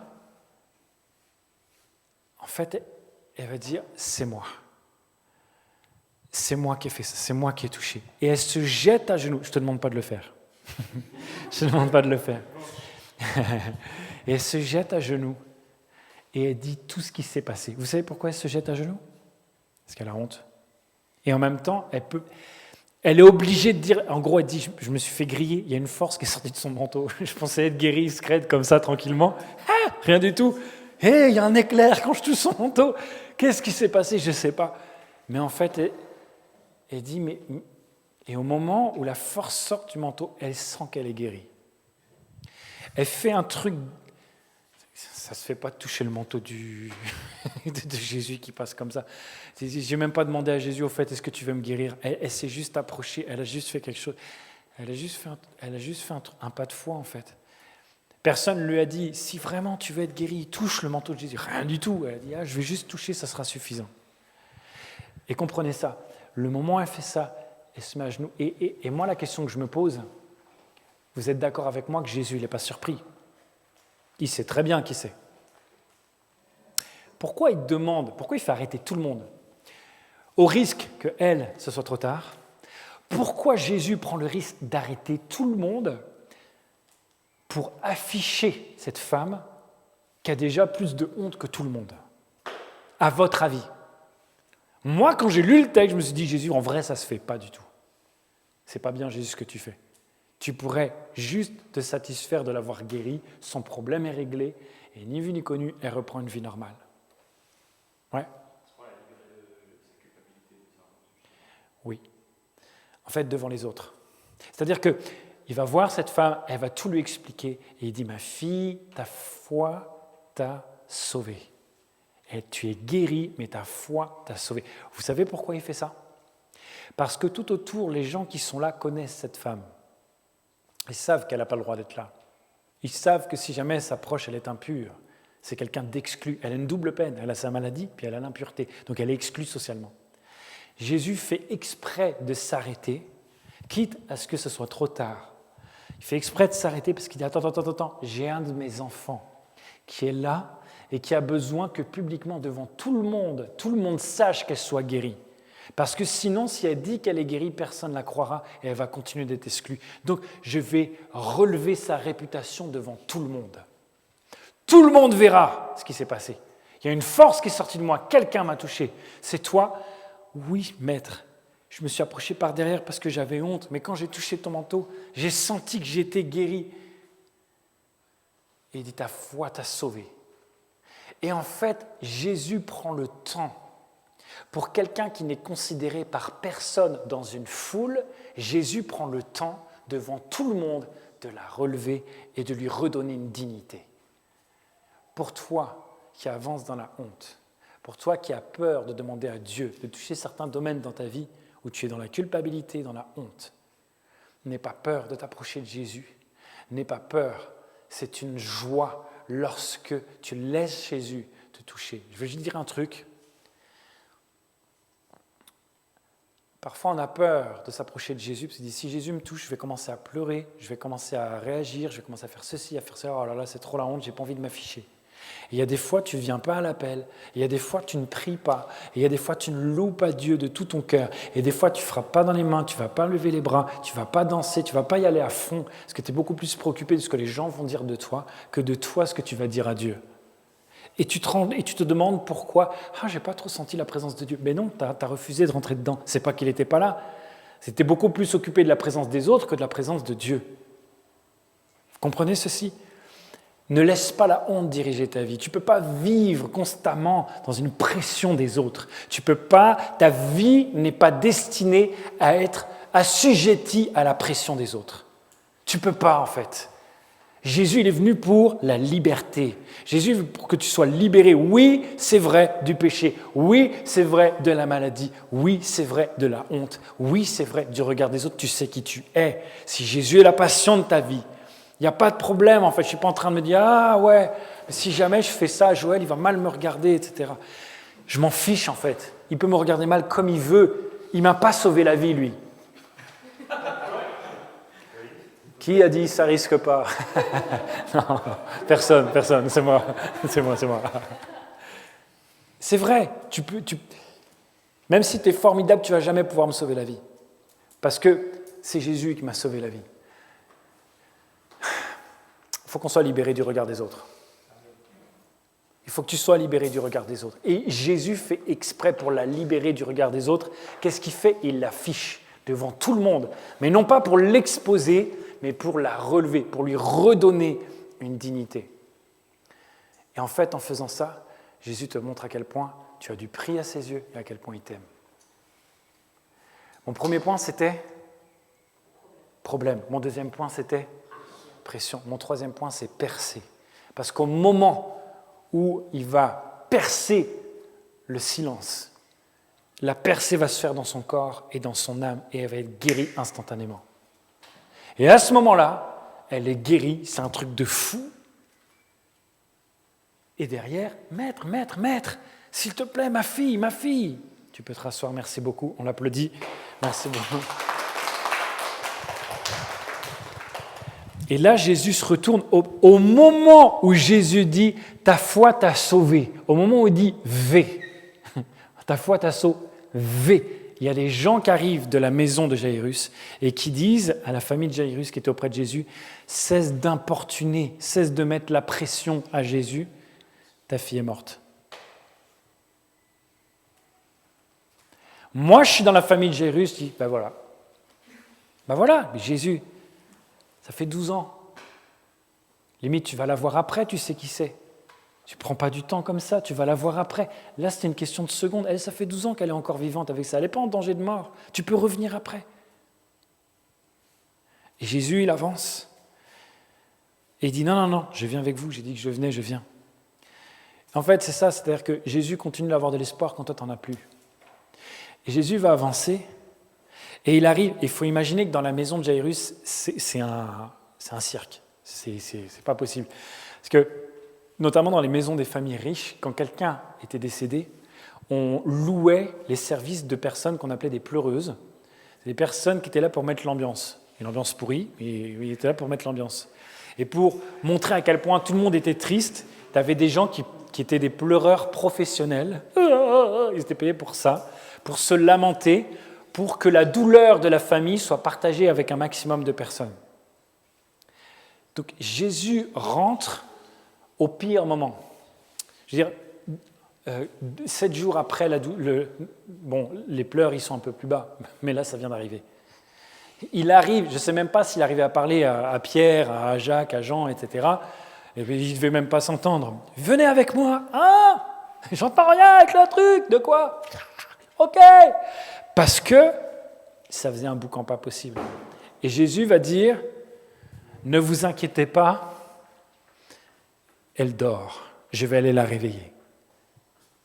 en fait, elle va dire « c'est moi. C'est moi qui ai fait ça, c'est moi qui ai touché. » Et elle se jette à genoux. Je ne te demande pas de le faire. Je ne te demande pas de le faire. Et elle se jette à genoux, et elle dit tout ce qui s'est passé. Vous savez pourquoi elle se jette à genoux? Parce qu'elle a honte. Et en même temps, elle est obligée de dire, en gros, elle dit, je me suis fait griller, il y a une force qui est sortie de son manteau. Je pensais être guéri, scred, comme ça, tranquillement. Ah, rien du tout. Hé, il y a un éclair quand je touche son manteau. Qu'est-ce qui s'est passé? Je ne sais pas. Mais en fait, elle dit, et au moment où la force sort du manteau, elle sent qu'elle est guérie. Elle fait un truc, ça ne se fait pas de toucher le manteau de Jésus qui passe comme ça. Je n'ai même pas demandé à Jésus, au fait, est-ce que tu veux me guérir? Elle s'est juste approchée, elle a juste fait quelque chose. Elle a juste fait un pas de foi, en fait. Personne ne lui a dit, si vraiment tu veux être guéri, touche le manteau de Jésus. Rien du tout. Elle a dit, je vais juste toucher, ça sera suffisant. Et comprenez ça, le moment où elle fait ça, elle se met à genoux. Et moi, la question que je me pose, vous êtes d'accord avec moi que Jésus, il n'est pas surpris? Il sait très bien qui c'est. Pourquoi il demande, pourquoi il fait arrêter tout le monde? Au risque que elle, ce soit trop tard. Pourquoi Jésus prend le risque d'arrêter tout le monde pour afficher cette femme qui a déjà plus de honte que tout le monde? À votre avis? Moi, quand j'ai lu le texte, je me suis dit, Jésus, en vrai, ça ne se fait pas du tout. C'est pas bien, Jésus, ce que tu fais. Tu pourrais juste te satisfaire de l'avoir guérie, son problème est réglé, et ni vu ni connu, elle reprend une vie normale. Ouais. Oui. En fait, devant les autres. C'est-à-dire qu'il va voir cette femme, elle va tout lui expliquer, et il dit, ma fille, ta foi t'a sauvée. Et tu es guéri, mais ta foi t'a sauvé. Vous savez pourquoi il fait ça? Parce que tout autour, les gens qui sont là connaissent cette femme. Ils savent qu'elle n'a pas le droit d'être là. Ils savent que si jamais elle s'approche, elle est impure. C'est quelqu'un d'exclu. Elle a une double peine. Elle a sa maladie, puis elle a l'impureté. Donc elle est exclue socialement. Jésus fait exprès de s'arrêter, quitte à ce que ce soit trop tard. Il fait exprès de s'arrêter parce qu'il dit « Attends, j'ai un de mes enfants qui est là et qui a besoin que publiquement, devant tout le monde sache qu'elle soit guérie. Parce que sinon, si elle dit qu'elle est guérie, personne ne la croira et elle va continuer d'être exclue. Donc, je vais relever sa réputation devant tout le monde. Tout le monde verra ce qui s'est passé. Il y a une force qui est sortie de moi. Quelqu'un m'a touché. C'est toi? Oui, maître. Je me suis approché par derrière parce que j'avais honte. Mais quand j'ai touché ton manteau, j'ai senti que j'étais guéri. Et il dit, ta foi t'a sauvé. Et en fait, Jésus prend le temps. Pour quelqu'un qui n'est considéré par personne dans une foule, Jésus prend le temps, devant tout le monde, de la relever et de lui redonner une dignité. Pour toi qui avances dans la honte, pour toi qui as peur de demander à Dieu de toucher certains domaines dans ta vie où tu es dans la culpabilité, dans la honte, n'aie pas peur de t'approcher de Jésus. N'aie pas peur, c'est une joie lorsque tu laisses Jésus te toucher. Je veux juste dire un truc. Parfois, on a peur de s'approcher de Jésus, parce qu'on dit, si Jésus me touche, je vais commencer à pleurer, je vais commencer à réagir, je vais commencer à faire ceci, à faire ça, oh là là, c'est trop la honte, j'ai pas envie de m'afficher. Et il y a des fois, tu ne viens pas à l'appel, il y a des fois, tu ne pries pas, et il y a des fois, tu ne loues pas Dieu de tout ton cœur, et des fois, tu ne frappes pas dans les mains, tu ne vas pas lever les bras, tu ne vas pas danser, tu ne vas pas y aller à fond, parce que tu es beaucoup plus préoccupé de ce que les gens vont dire de toi, que de toi, ce que tu vas dire à Dieu. Et tu te demandes pourquoi. « Ah, je n'ai pas trop senti la présence de Dieu. » Mais non, tu as refusé de rentrer dedans. Ce n'est pas qu'il n'était pas là. C'était beaucoup plus occupé de la présence des autres que de la présence de Dieu. Vous comprenez ceci? Ne laisse pas la honte diriger ta vie. Tu ne peux pas vivre constamment dans une pression des autres. Tu peux pas, ta vie n'est pas destinée à être assujettie à la pression des autres. Tu ne peux pas, en fait. Jésus, il est venu pour la liberté. Jésus est venu pour que tu sois libéré. Oui, c'est vrai du péché. Oui, c'est vrai de la maladie. Oui, c'est vrai de la honte. Oui, c'est vrai du regard des autres. Tu sais qui tu es. Si Jésus est la passion de ta vie, il n'y a pas de problème. En fait, je ne suis pas en train de me dire « Ah ouais, si jamais je fais ça, Joël, il va mal me regarder, etc. » Je m'en fiche, en fait. Il peut me regarder mal comme il veut. Il ne m'a pas sauvé la vie, lui. Qui a dit « ça risque pas » Non, personne, c'est moi. C'est vrai, même si tu es formidable, tu ne vas jamais pouvoir me sauver la vie. Parce que c'est Jésus qui m'a sauvé la vie. Il faut qu'on soit libéré du regard des autres. Il faut que tu sois libéré du regard des autres. Et Jésus fait exprès pour la libérer du regard des autres. Qu'est-ce qu'il fait? Il l'affiche devant tout le monde. Mais non pas pour l'exposer, mais pour la relever, pour lui redonner une dignité. Et en fait, en faisant ça, Jésus te montre à quel point tu as du prix à ses yeux et à quel point il t'aime. Mon premier point, c'était problème. Mon deuxième point, c'était pression. Mon troisième point, c'est percer. Parce qu'au moment où il va percer le silence, la percée va se faire dans son corps et dans son âme et elle va être guérie instantanément. Et à ce moment-là, elle est guérie, c'est un truc de fou. Et derrière, maître, s'il te plaît, ma fille. Tu peux te rasseoir, merci beaucoup, on l'applaudit. Merci beaucoup. Et là, Jésus se retourne au moment où Jésus dit « ta foi t'a sauvé », au moment où il dit « V », ta foi t'a sauvé. Il y a des gens qui arrivent de la maison de Jaïrus et qui disent à la famille de Jaïrus qui était auprès de Jésus « cesse d'importuner, cesse de mettre la pression à Jésus, ta fille est morte. » Moi, je suis dans la famille de Jaïrus, je dis « ben voilà, Jésus, ça fait 12 ans. Limite, tu vas la voir après, tu sais qui c'est. Tu ne prends pas du temps comme ça, tu vas la voir après. Là, c'était une question de secondes. Elle, ça fait 12 ans qu'elle est encore vivante avec ça. Elle n'est pas en danger de mort. Tu peux revenir après. Et Jésus, il avance. Et il dit, non, je viens avec vous. J'ai dit que je venais, je viens. En fait, c'est ça, c'est-à-dire que Jésus continue d'avoir de l'espoir quand toi, tu n'en as plus. Et Jésus va avancer, et il arrive, il faut imaginer que dans la maison de Jairus, c'est un cirque. C'est pas possible. Parce que, notamment dans les maisons des familles riches, quand quelqu'un était décédé, on louait les services de personnes qu'on appelait des pleureuses. C'est des personnes qui étaient là pour mettre l'ambiance. Une ambiance pourrie, mais ils étaient là pour mettre l'ambiance. Et pour montrer à quel point tout le monde était triste, tu avais des gens qui étaient des pleureurs professionnels. Ils étaient payés pour ça, pour se lamenter, pour que la douleur de la famille soit partagée avec un maximum de personnes. Donc Jésus rentre au pire moment. Je veux dire, 7 jours après les pleurs, ils sont un peu plus bas, mais là, ça vient d'arriver. Il arrive, je ne sais même pas s'il arrivait à parler à Pierre, à Jacques, à Jean, etc. Et puis, il ne devait même pas s'entendre. « Venez avec moi !»« Ah, j'entends rien avec le truc !»« De quoi ?»« Ok !» Parce que ça faisait un boucan pas possible. Et Jésus va dire « Ne vous inquiétez pas, elle dort. Je vais aller la réveiller. »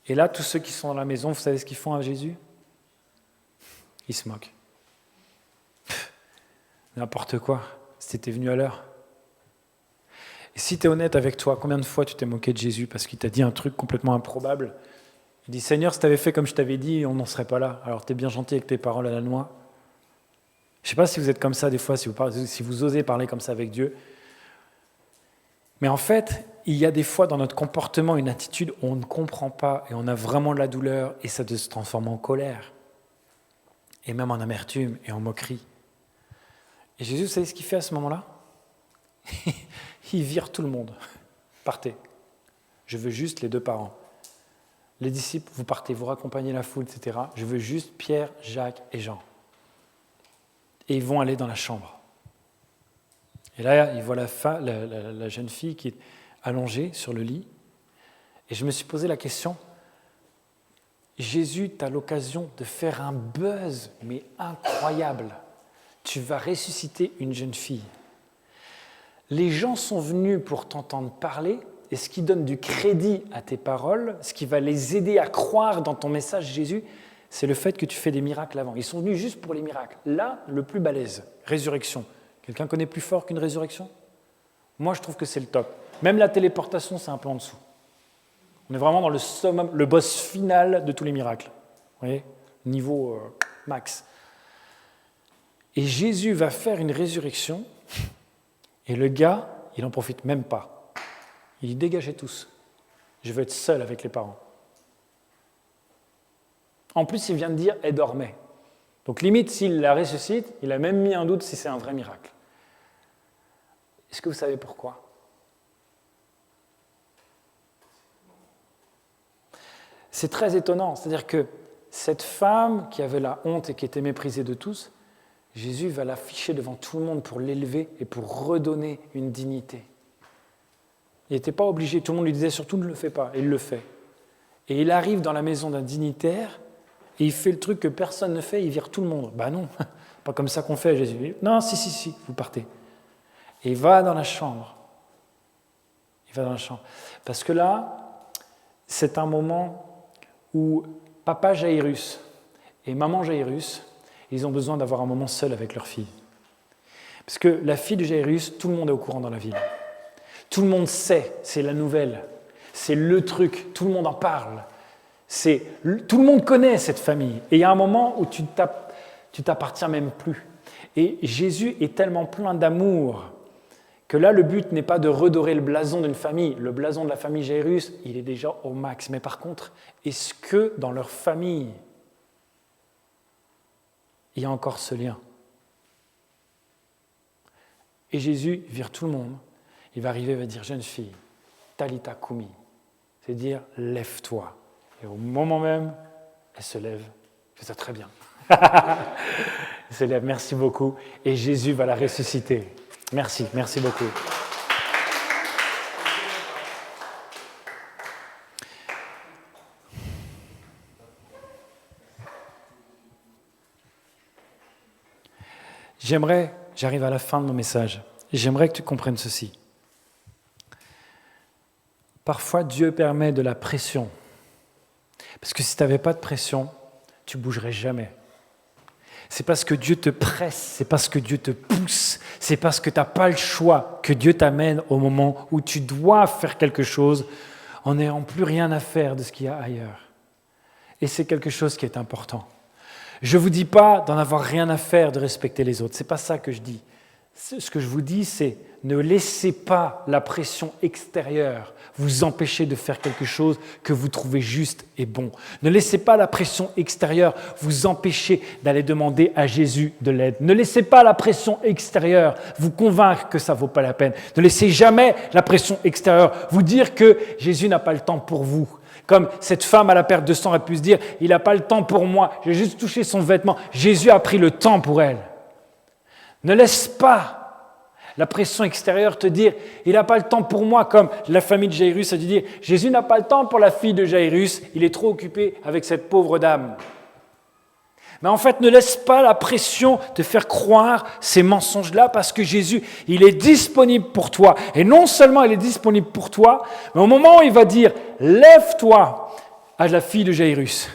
Et là, tous ceux qui sont dans la maison, vous savez ce qu'ils font à Jésus ? Ils se moquent. N'importe quoi, si tu étais venu à l'heure. Et si tu es honnête avec toi, combien de fois tu t'es moqué de Jésus parce qu'il t'a dit un truc complètement improbable ? Il dit, Seigneur, si tu avais fait comme je t'avais dit, on n'en serait pas là. Alors tu es bien gentil avec tes paroles à la noix. Je ne sais pas si vous êtes comme ça des fois, si vous osez parler comme ça avec Dieu. Mais en fait, il y a des fois dans notre comportement une attitude où on ne comprend pas et on a vraiment de la douleur et ça se transforme en colère. Et même en amertume et en moquerie. Et Jésus, vous savez ce qu'il fait à ce moment-là ? Il vire tout le monde. Partez. Je veux juste les 2 parents. Les disciples, vous partez, vous raccompagnez la foule, etc. Je veux juste Pierre, Jacques et Jean. Et ils vont aller dans la chambre. Et là, ils voient la jeune fille qui est allongée sur le lit. Et je me suis posé la question, Jésus, tu as l'occasion de faire un buzz, mais incroyable. Tu vas ressusciter une jeune fille. Les gens sont venus pour t'entendre parler, et ce qui donne du crédit à tes paroles, ce qui va les aider à croire dans ton message, Jésus, c'est le fait que tu fais des miracles avant. Ils sont venus juste pour les miracles. Là, le plus balèze, résurrection. Quelqu'un connaît plus fort qu'une résurrection ? Moi, je trouve que c'est le top. Même la téléportation, c'est un peu en dessous. On est vraiment dans le summum, le boss final de tous les miracles. Vous voyez ? Niveau max. Et Jésus va faire une résurrection, et le gars, il n'en profite même pas. Il dit, dégagez tous. Je veux être seul avec les parents. En plus, il vient de dire, elle dormait. Donc limite, s'il la ressuscite, il a même mis un doute si c'est un vrai miracle. Est-ce que vous savez pourquoi ? C'est très étonnant. C'est-à-dire que cette femme qui avait la honte et qui était méprisée de tous, Jésus va l'afficher devant tout le monde pour l'élever et pour redonner une dignité. Il n'était pas obligé, tout le monde lui disait surtout ne le fais pas, et il le fait. Et il arrive dans la maison d'un dignitaire et il fait le truc que personne ne fait, il vire tout le monde. Ben non, pas comme ça qu'on fait à Jésus. Non, si, vous partez. Et il va dans la chambre. Parce que là, c'est un moment où papa Jairus et maman Jairus, ils ont besoin d'avoir un moment seul avec leur fille. Parce que la fille de Jairus, tout le monde est au courant dans la ville. Tout le monde sait, c'est la nouvelle. C'est le truc, tout le monde en parle. Tout le monde connaît cette famille. Et il y a un moment où tu t'appartiens même plus. Et Jésus est tellement plein d'amour que là, le but n'est pas de redorer le blason d'une famille. Le blason de la famille Jairus, il est déjà au max. Mais par contre, est-ce que dans leur famille, il y a encore ce lien ? Et Jésus vire tout le monde. Il va arriver, il va dire, jeune fille, Talita Kumi, c'est dire, lève-toi. Et au moment même, elle se lève. C'est ça très bien. Elle se lève, merci beaucoup. Et Jésus va la ressusciter. Merci beaucoup. J'arrive à la fin de mon message, j'aimerais que tu comprennes ceci. Parfois, Dieu permet de la pression. Parce que si tu n'avais pas de pression, tu ne bougerais jamais. C'est parce que Dieu te presse, c'est parce que Dieu te pousse, c'est parce que tu n'as pas le choix que Dieu t'amène au moment où tu dois faire quelque chose en n'ayant plus rien à faire de ce qu'il y a ailleurs. Et c'est quelque chose qui est important. Je ne vous dis pas d'en avoir rien à faire de respecter les autres, ce n'est pas ça que je dis. Ce que je vous dis, c'est ne laissez pas la pression extérieure vous empêcher de faire quelque chose que vous trouvez juste et bon. Ne laissez pas la pression extérieure vous empêcher d'aller demander à Jésus de l'aide. Ne laissez pas la pression extérieure vous convaincre que ça ne vaut pas la peine. Ne laissez jamais la pression extérieure vous dire que Jésus n'a pas le temps pour vous. Comme cette femme à la perte de sang aurait pu se dire « il n'a pas le temps pour moi, j'ai juste touché son vêtement ». Jésus a pris le temps pour elle. Ne laisse pas la pression extérieure te dire « il n'a pas le temps pour moi », comme la famille de Jairus a dû dire « Jésus n'a pas le temps pour la fille de Jairus, il est trop occupé avec cette pauvre dame ». Mais en fait, ne laisse pas la pression te faire croire ces mensonges-là parce que Jésus, il est disponible pour toi. Et non seulement il est disponible pour toi, mais au moment où il va dire « lève-toi » à la fille de Jairus,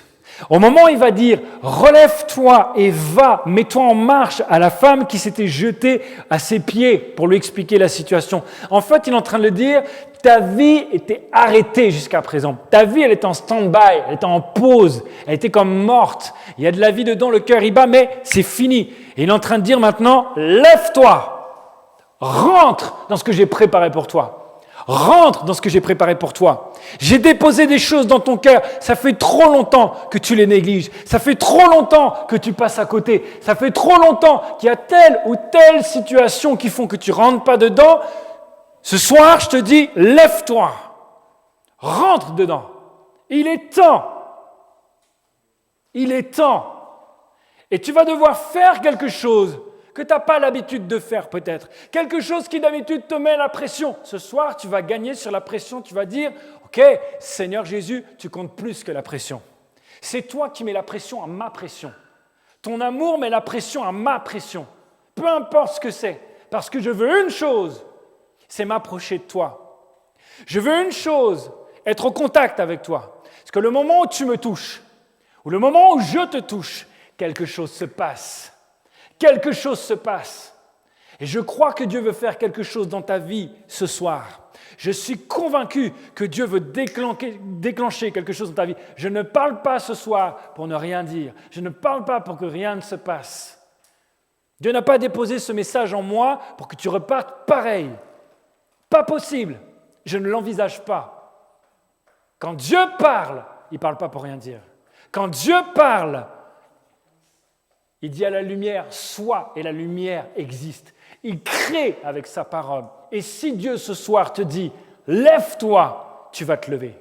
au moment où il va dire « relève-toi et va, mets-toi en marche » à la femme qui s'était jetée à ses pieds pour lui expliquer la situation. En fait, il est en train de le dire « ta vie était arrêtée jusqu'à présent. Ta vie, elle était en stand-by, elle était en pause, elle était comme morte. Il y a de la vie dedans, le cœur y bat, mais c'est fini. » Et il est en train de dire maintenant « lève-toi, rentre dans ce que j'ai préparé pour toi. » Rentre dans ce que j'ai préparé pour toi. J'ai déposé des choses dans ton cœur. Ça fait trop longtemps que tu les négliges. Ça fait trop longtemps que tu passes à côté. Ça fait trop longtemps qu'il y a telle ou telle situation qui font que tu ne rentres pas dedans. Ce soir, je te dis, lève-toi. Rentre dedans. Il est temps. Il est temps. Et tu vas devoir faire quelque chose que tu n'as pas l'habitude de faire peut-être. Quelque chose qui d'habitude te met la pression. Ce soir, tu vas gagner sur la pression. Tu vas dire, ok, Seigneur Jésus, tu comptes plus que la pression. C'est toi qui mets la pression à ma pression. Ton amour met la pression à ma pression. Peu importe ce que c'est. Parce que je veux une chose, c'est m'approcher de toi. Je veux une chose, être au contact avec toi. Parce que le moment où tu me touches, ou le moment où je te touche, quelque chose se passe. Quelque chose se passe. Et je crois que Dieu veut faire quelque chose dans ta vie ce soir. Je suis convaincu que Dieu veut déclencher quelque chose dans ta vie. Je ne parle pas ce soir pour ne rien dire. Je ne parle pas pour que rien ne se passe. Dieu n'a pas déposé ce message en moi pour que tu repartes pareil. Pas possible. Je ne l'envisage pas. Quand Dieu parle, il ne parle pas pour rien dire. Quand Dieu parle, il dit à la lumière, sois, et la lumière existe. Il crée avec sa parole. Et si Dieu ce soir te dit, lève-toi, tu vas te lever.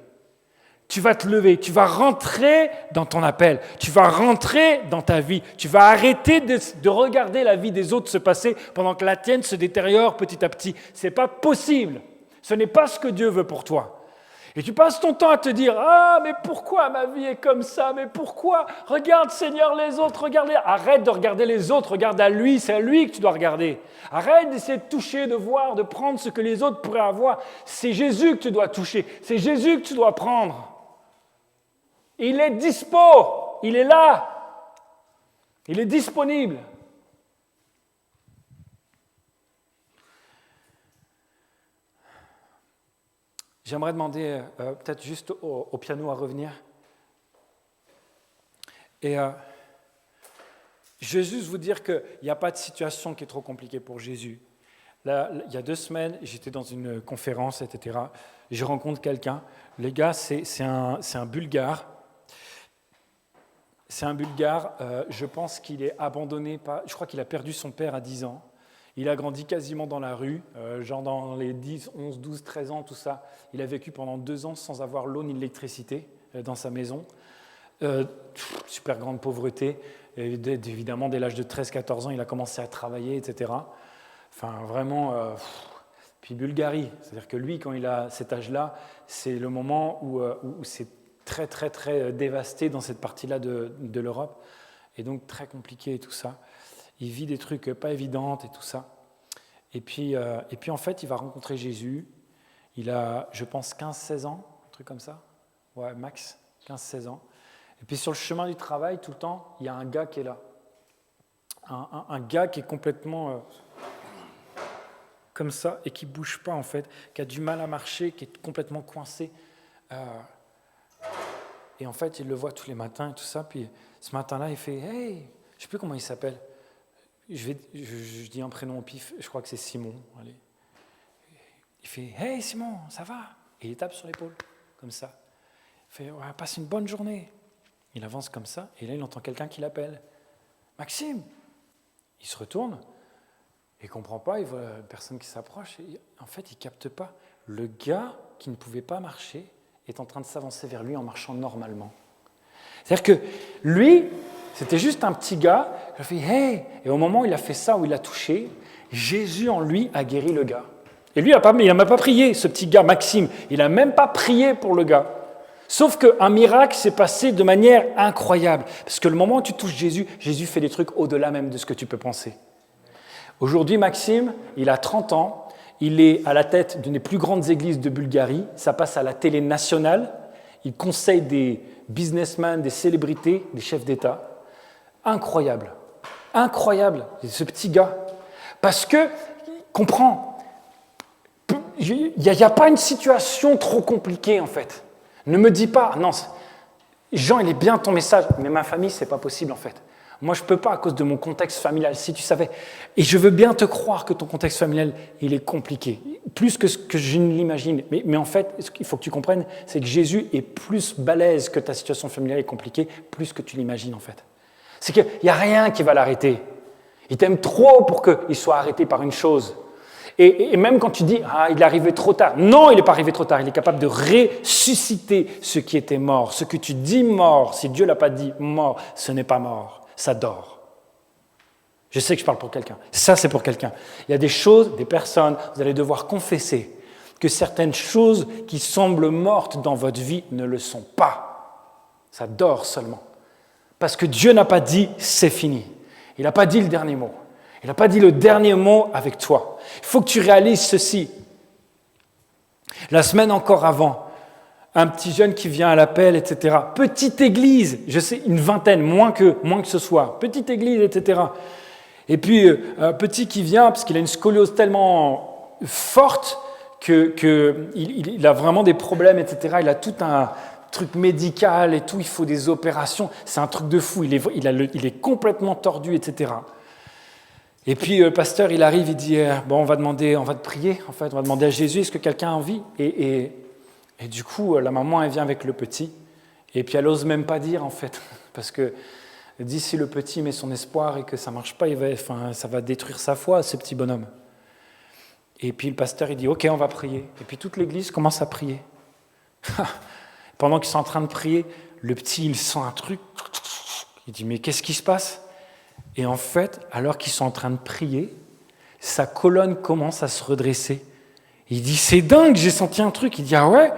Tu vas te lever, tu vas rentrer dans ton appel, tu vas rentrer dans ta vie, tu vas arrêter de regarder la vie des autres se passer pendant que la tienne se détériore petit à petit. Ce n'est pas possible. Ce n'est pas ce que Dieu veut pour toi. Et tu passes ton temps à te dire « Ah, mais pourquoi ma vie est comme ça? Mais pourquoi? Regarde, Seigneur, les autres, regarde-les. » Arrête de regarder les autres, regarde à lui, c'est à lui que tu dois regarder. Arrête d'essayer de toucher, de voir, de prendre ce que les autres pourraient avoir. C'est Jésus que tu dois toucher, c'est Jésus que tu dois prendre. Il est dispo, il est là, il est disponible. J'aimerais demander peut-être juste au piano à revenir. Et je veux juste vous dire qu'il n'y a pas de situation qui est trop compliquée pour Jésus. Là, il y a 2 semaines, j'étais dans une conférence, etc. Je rencontre quelqu'un. Le gars, c'est un Bulgare. C'est un Bulgare. Je pense qu'il est abandonné. Je crois qu'il a perdu son père à 10 ans. Il a grandi quasiment dans la rue, genre dans les 10, 11, 12, 13 ans, tout ça. Il a vécu pendant 2 ans sans avoir l'eau ni l'électricité dans sa maison. Super grande pauvreté. Et évidemment, dès l'âge de 13-14 ans, il a commencé à travailler, etc. Enfin, vraiment... Puis Bulgarie, c'est-à-dire que lui, quand il a cet âge-là, c'est le moment où c'est très, très, très dévasté dans cette partie-là de l'Europe. Et donc, très compliqué et tout ça. Il vit des trucs pas évidents et tout ça. Et puis, en fait, il va rencontrer Jésus. Il a, je pense, 15-16 ans, un truc comme ça. Ouais, max, 15-16 ans. Et puis sur le chemin du travail, tout le temps, il y a un gars qui est là. Un gars qui est complètement comme ça et qui ne bouge pas en fait, qui a du mal à marcher, qui est complètement coincé. Et en fait, il le voit tous les matins et tout ça. Puis ce matin-là, il fait « Hey !» Je ne sais plus comment il s'appelle. Je dis un prénom au pif, je crois que c'est Simon. Allez. Il fait « Hey Simon, ça va ?» Et il tape sur l'épaule, comme ça. Il fait « Ouais, passe une bonne journée !» Il avance comme ça, et là, il entend quelqu'un qui l'appelle. « Maxime !» Il se retourne, il ne comprend pas, il voit personne qui s'approche. Et en fait, il ne capte pas. Le gars qui ne pouvait pas marcher est en train de s'avancer vers lui en marchant normalement. C'est-à-dire que lui, c'était juste un petit gars, il a fait « Hey !» Et au moment où il a fait ça, où il a touché, Jésus en lui a guéri le gars. Et lui, il n'a même pas prié, ce petit gars, Maxime. Il n'a même pas prié pour le gars. Sauf qu'un miracle s'est passé de manière incroyable. Parce que le moment où tu touches Jésus, Jésus fait des trucs au-delà même de ce que tu peux penser. Aujourd'hui, Maxime, il a 30 ans. Il est à la tête d'une des plus grandes églises de Bulgarie. Ça passe à la télé nationale. Il conseille des businessmen, des célébrités, des chefs d'État. Incroyable. Incroyable, ce petit gars. Parce que, comprends, il n'y a pas une situation trop compliquée, en fait. Ne me dis pas, non, Jean, il est bien ton message, mais ma famille, ce n'est pas possible, en fait. Moi, je ne peux pas à cause de mon contexte familial, si tu savais. Et je veux bien te croire que ton contexte familial, il est compliqué, plus que ce que je ne l'imagine. Mais en fait, ce qu'il faut que tu comprennes, c'est que Jésus est plus balèze que ta situation familiale est compliquée, plus que tu l'imagines, en fait. C'est qu'il n'y a rien qui va l'arrêter. Il t'aime trop pour qu'il soit arrêté par une chose. Et même quand tu dis « Ah, il est arrivé trop tard », non, il n'est pas arrivé trop tard, il est capable de ressusciter ce qui était mort. Ce que tu dis mort, si Dieu ne l'a pas dit mort, ce n'est pas mort, ça dort. Je sais que je parle pour quelqu'un, ça c'est pour quelqu'un. Il y a des choses, des personnes, vous allez devoir confesser que certaines choses qui semblent mortes dans votre vie ne le sont pas. Ça dort seulement. Parce que Dieu n'a pas dit « c'est fini ». Il n'a pas dit le dernier mot. Il n'a pas dit le dernier mot avec toi. Il faut que tu réalises ceci. La semaine encore avant, un petit jeune qui vient à l'appel, etc. Petite église, je sais, une vingtaine, moins que ce soir. Petite église, etc. Et puis, petit qui vient, parce qu'il a une scoliose tellement forte qu'il a vraiment des problèmes, etc. Il a tout un truc médical et tout, il faut des opérations. C'est un truc de fou, il est complètement tordu, etc. Et puis le pasteur, il arrive, il dit « Bon, on va te prier, en fait, on va demander à Jésus, est-ce que quelqu'un a envie ?» Et du coup, la maman, elle vient avec le petit, et puis elle n'ose même pas dire, en fait, parce que elle dit si le petit met son espoir et que ça ne marche pas, ça va détruire sa foi, ce petit bonhomme. Et puis le pasteur, il dit « Ok, on va prier. » Et puis toute l'église commence à prier. Pendant qu'ils sont en train de prier, le petit, il sent un truc, il dit « Mais qu'est-ce qui se passe ?» Et en fait, alors qu'ils sont en train de prier, sa colonne commence à se redresser. Il dit, c'est dingue, j'ai senti un truc. Il dit, ah ouais ?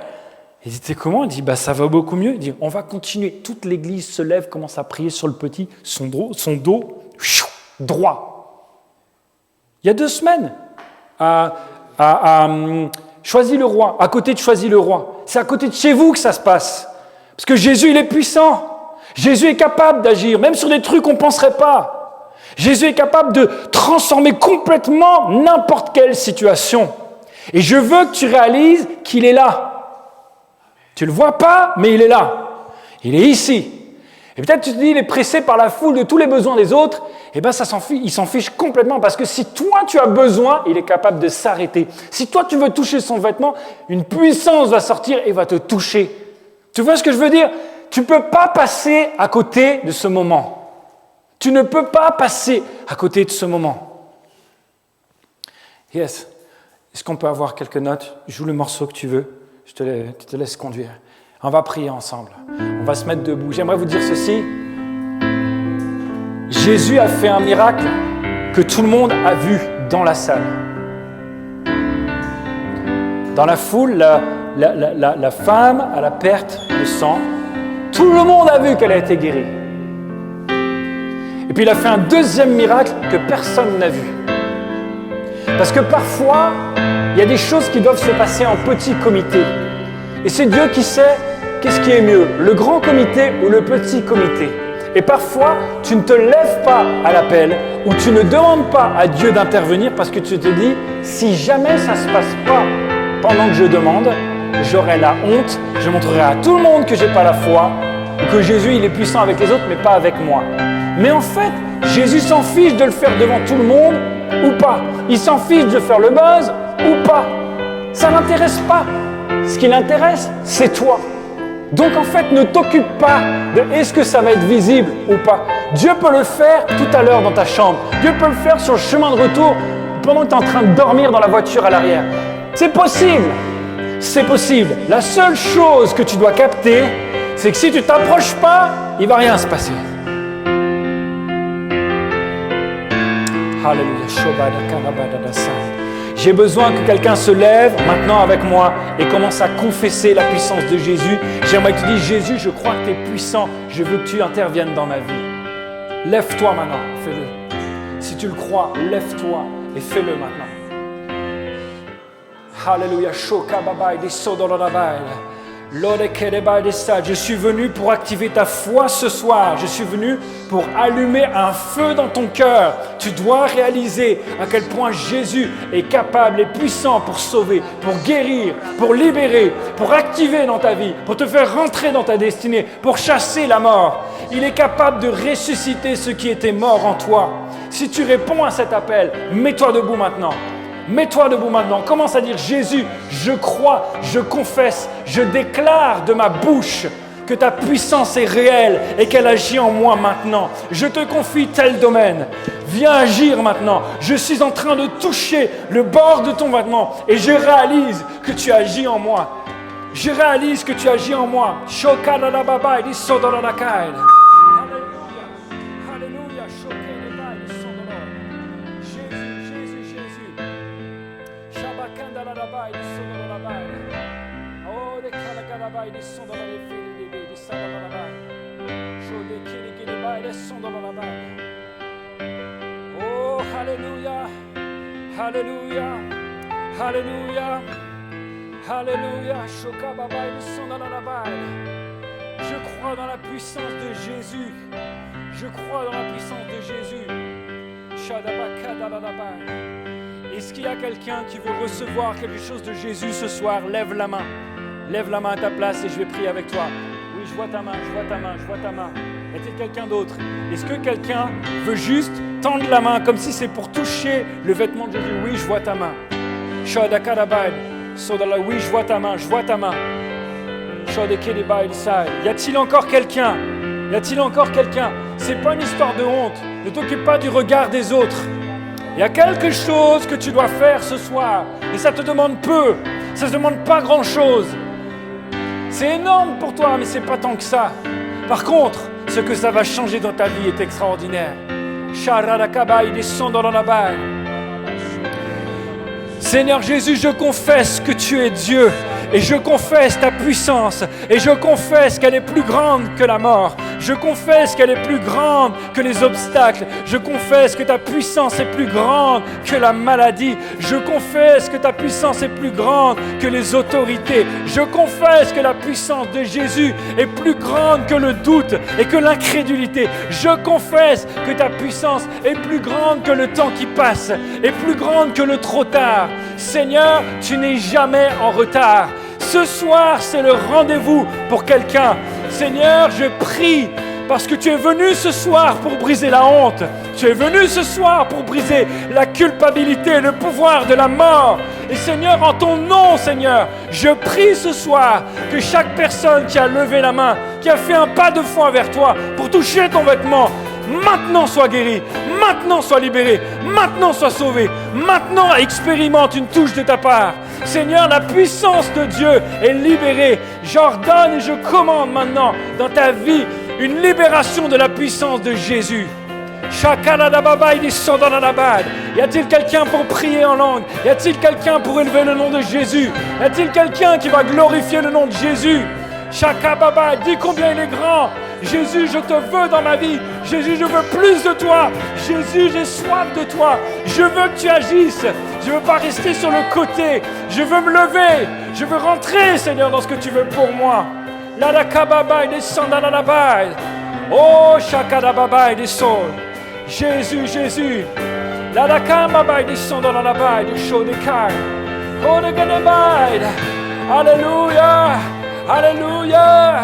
Il dit, t'es comment ? Il dit, ça va beaucoup mieux. Il dit, on va continuer. Toute l'église se lève, commence à prier sur le petit, son dos droit. Il y a 2 semaines, à Choisy-le-Roi, à côté de Choisy-le-Roi. C'est à côté de chez vous que ça se passe. Parce que Jésus, il est puissant. Jésus est capable d'agir, même sur des trucs qu'on ne penserait pas. Jésus est capable de transformer complètement n'importe quelle situation. Et je veux que tu réalises qu'il est là. Tu ne le vois pas, mais il est là. Il est ici. Et peut-être tu te dis, il est pressé par la foule de tous les besoins des autres. Eh bien, il s'en fiche complètement. Parce que si toi, tu as besoin, il est capable de s'arrêter. Si toi, tu veux toucher son vêtement, une puissance va sortir et va te toucher. Tu vois ce que je veux dire ? Tu ne peux pas passer à côté de ce moment. Tu ne peux pas passer à côté de ce moment. Yes. Est-ce qu'on peut avoir quelques notes ? Joue le morceau que tu veux. Je te laisse conduire. On va prier ensemble. On va se mettre debout. J'aimerais vous dire ceci. Jésus a fait un miracle que tout le monde a vu dans la salle. Dans la foule, la femme à la perte de sang, tout le monde a vu qu'elle a été guérie. Et puis il a fait un deuxième miracle que personne n'a vu. Parce que parfois, il il y a des choses qui doivent se passer en petit comité. Et c'est Dieu qui sait qu'est-ce qui est mieux, le grand comité ou le petit comité. Et parfois, tu ne te lèves pas à l'appel ou tu ne demandes pas à Dieu d'intervenir parce que tu te dis, si jamais ça ne se passe pas pendant que je demande, j'aurai la honte, je montrerai à tout le monde que je n'ai pas la foi, ou que Jésus il est puissant avec les autres mais pas avec moi. Mais en fait, Jésus s'en fiche de le faire devant tout le monde ou pas. Il s'en fiche de faire le buzz ou pas. Ça ne l'intéresse pas. Ce qui l'intéresse, c'est toi. Donc en fait, ne t'occupe pas de est-ce que ça va être visible ou pas. Dieu peut le faire tout à l'heure dans ta chambre. Dieu peut le faire sur le chemin de retour pendant que tu es en train de dormir dans la voiture à l'arrière. C'est possible. C'est possible. La seule chose que tu dois capter, c'est que si tu ne t'approches pas, il ne va rien se passer. Alléluia. J'ai besoin que quelqu'un se lève maintenant avec moi et commence à confesser la puissance de Jésus. J'aimerais que tu dises, Jésus, je crois que tu es puissant. Je veux que tu interviennes dans ma vie. Lève-toi maintenant, fais-le. Si tu le crois, lève-toi et fais-le maintenant. Alléluia. Je suis venu pour activer ta foi ce soir. Je suis venu pour allumer un feu dans ton cœur. Tu dois réaliser à quel point Jésus est capable et puissant pour sauver, pour guérir, pour libérer, pour activer dans ta vie, pour te faire rentrer dans ta destinée, pour chasser la mort. Il est capable de ressusciter ceux qui étaient morts en toi. Si tu réponds à cet appel, mets-toi debout maintenant. Mets-toi debout maintenant. Commence à dire, Jésus, je crois, je confesse, je déclare de ma bouche que ta puissance est réelle et qu'elle agit en moi maintenant. Je te confie tel domaine. Viens agir maintenant. Je suis en train de toucher le bord de ton vêtement et je réalise que tu agis en moi. Je réalise que tu agis en moi. Oh, Alléluia, Alléluia, Alléluia, Alléluia. Je crois dans la puissance de Jésus. Je crois dans la puissance de Jésus. Est-ce qu'il y a quelqu'un qui veut recevoir quelque chose de Jésus ce soir? Lève la main. Lève la main à ta place et je vais prier avec toi. Oui, je vois ta main, je vois ta main, je vois ta main. Y a-t-il quelqu'un d'autre? Est-ce que quelqu'un veut juste tendre la main comme si c'est pour toucher le vêtement de Jésus? Oui, je vois ta main. Oui, je vois ta main, je vois ta main. Y a-t-il encore quelqu'un? Y a-t-il encore quelqu'un? C'est pas une histoire de honte. Ne t'occupe pas du regard des autres. Il y a quelque chose que tu dois faire ce soir. Et ça te demande peu. Ça ne te demande pas grand-chose. C'est énorme pour toi, mais c'est pas tant que ça. Par contre, ce que ça va changer dans ta vie est extraordinaire. Descend dans la balle. Seigneur Jésus, je confesse que tu es Dieu. Et je confesse ta puissance. Et je confesse qu'elle est plus grande que la mort. Je confesse qu'elle est plus grande que les obstacles. Je confesse que ta puissance est plus grande que la maladie. Je confesse que ta puissance est plus grande que les autorités. Je confesse que la puissance de Jésus est plus grande que le doute et que l'incrédulité. Je confesse que ta puissance est plus grande que le temps qui passe et plus grande que le trop tard. Seigneur, tu n'es jamais en retard. Ce soir, c'est le rendez-vous pour quelqu'un. Seigneur, je prie parce que tu es venu ce soir pour briser la honte. Tu es venu ce soir pour briser la culpabilité, le pouvoir de la mort. Et Seigneur, en ton nom, Seigneur, je prie ce soir que chaque personne qui a levé la main, qui a fait un pas de foi vers toi pour toucher ton vêtement, maintenant soit guéri, maintenant soit libéré, maintenant soit sauvé, maintenant expérimente une touche de ta part. Seigneur, la puissance de Dieu est libérée. J'ordonne et je commande maintenant dans ta vie une libération de la puissance de Jésus. Y a-t-il quelqu'un pour prier en langue? Y a-t-il quelqu'un pour élever le nom de Jésus? Y a-t-il quelqu'un qui va glorifier le nom de Jésus? Shakababa, dis combien il est grand. Jésus, je te veux dans ma vie. Jésus, je veux plus de toi. Jésus, j'ai soif de toi. Je veux que tu agisses. Je ne veux pas rester sur le côté. Je veux me lever. Je veux rentrer, Seigneur, dans ce que tu veux pour moi. La la kababa et descend dans la baille. Oh, shakadababa et descend. Jésus, Jésus. La la kababa et descend dans la baille. Du chaud des cailles. Oh, de ganabaille. Alléluia. Alléluia.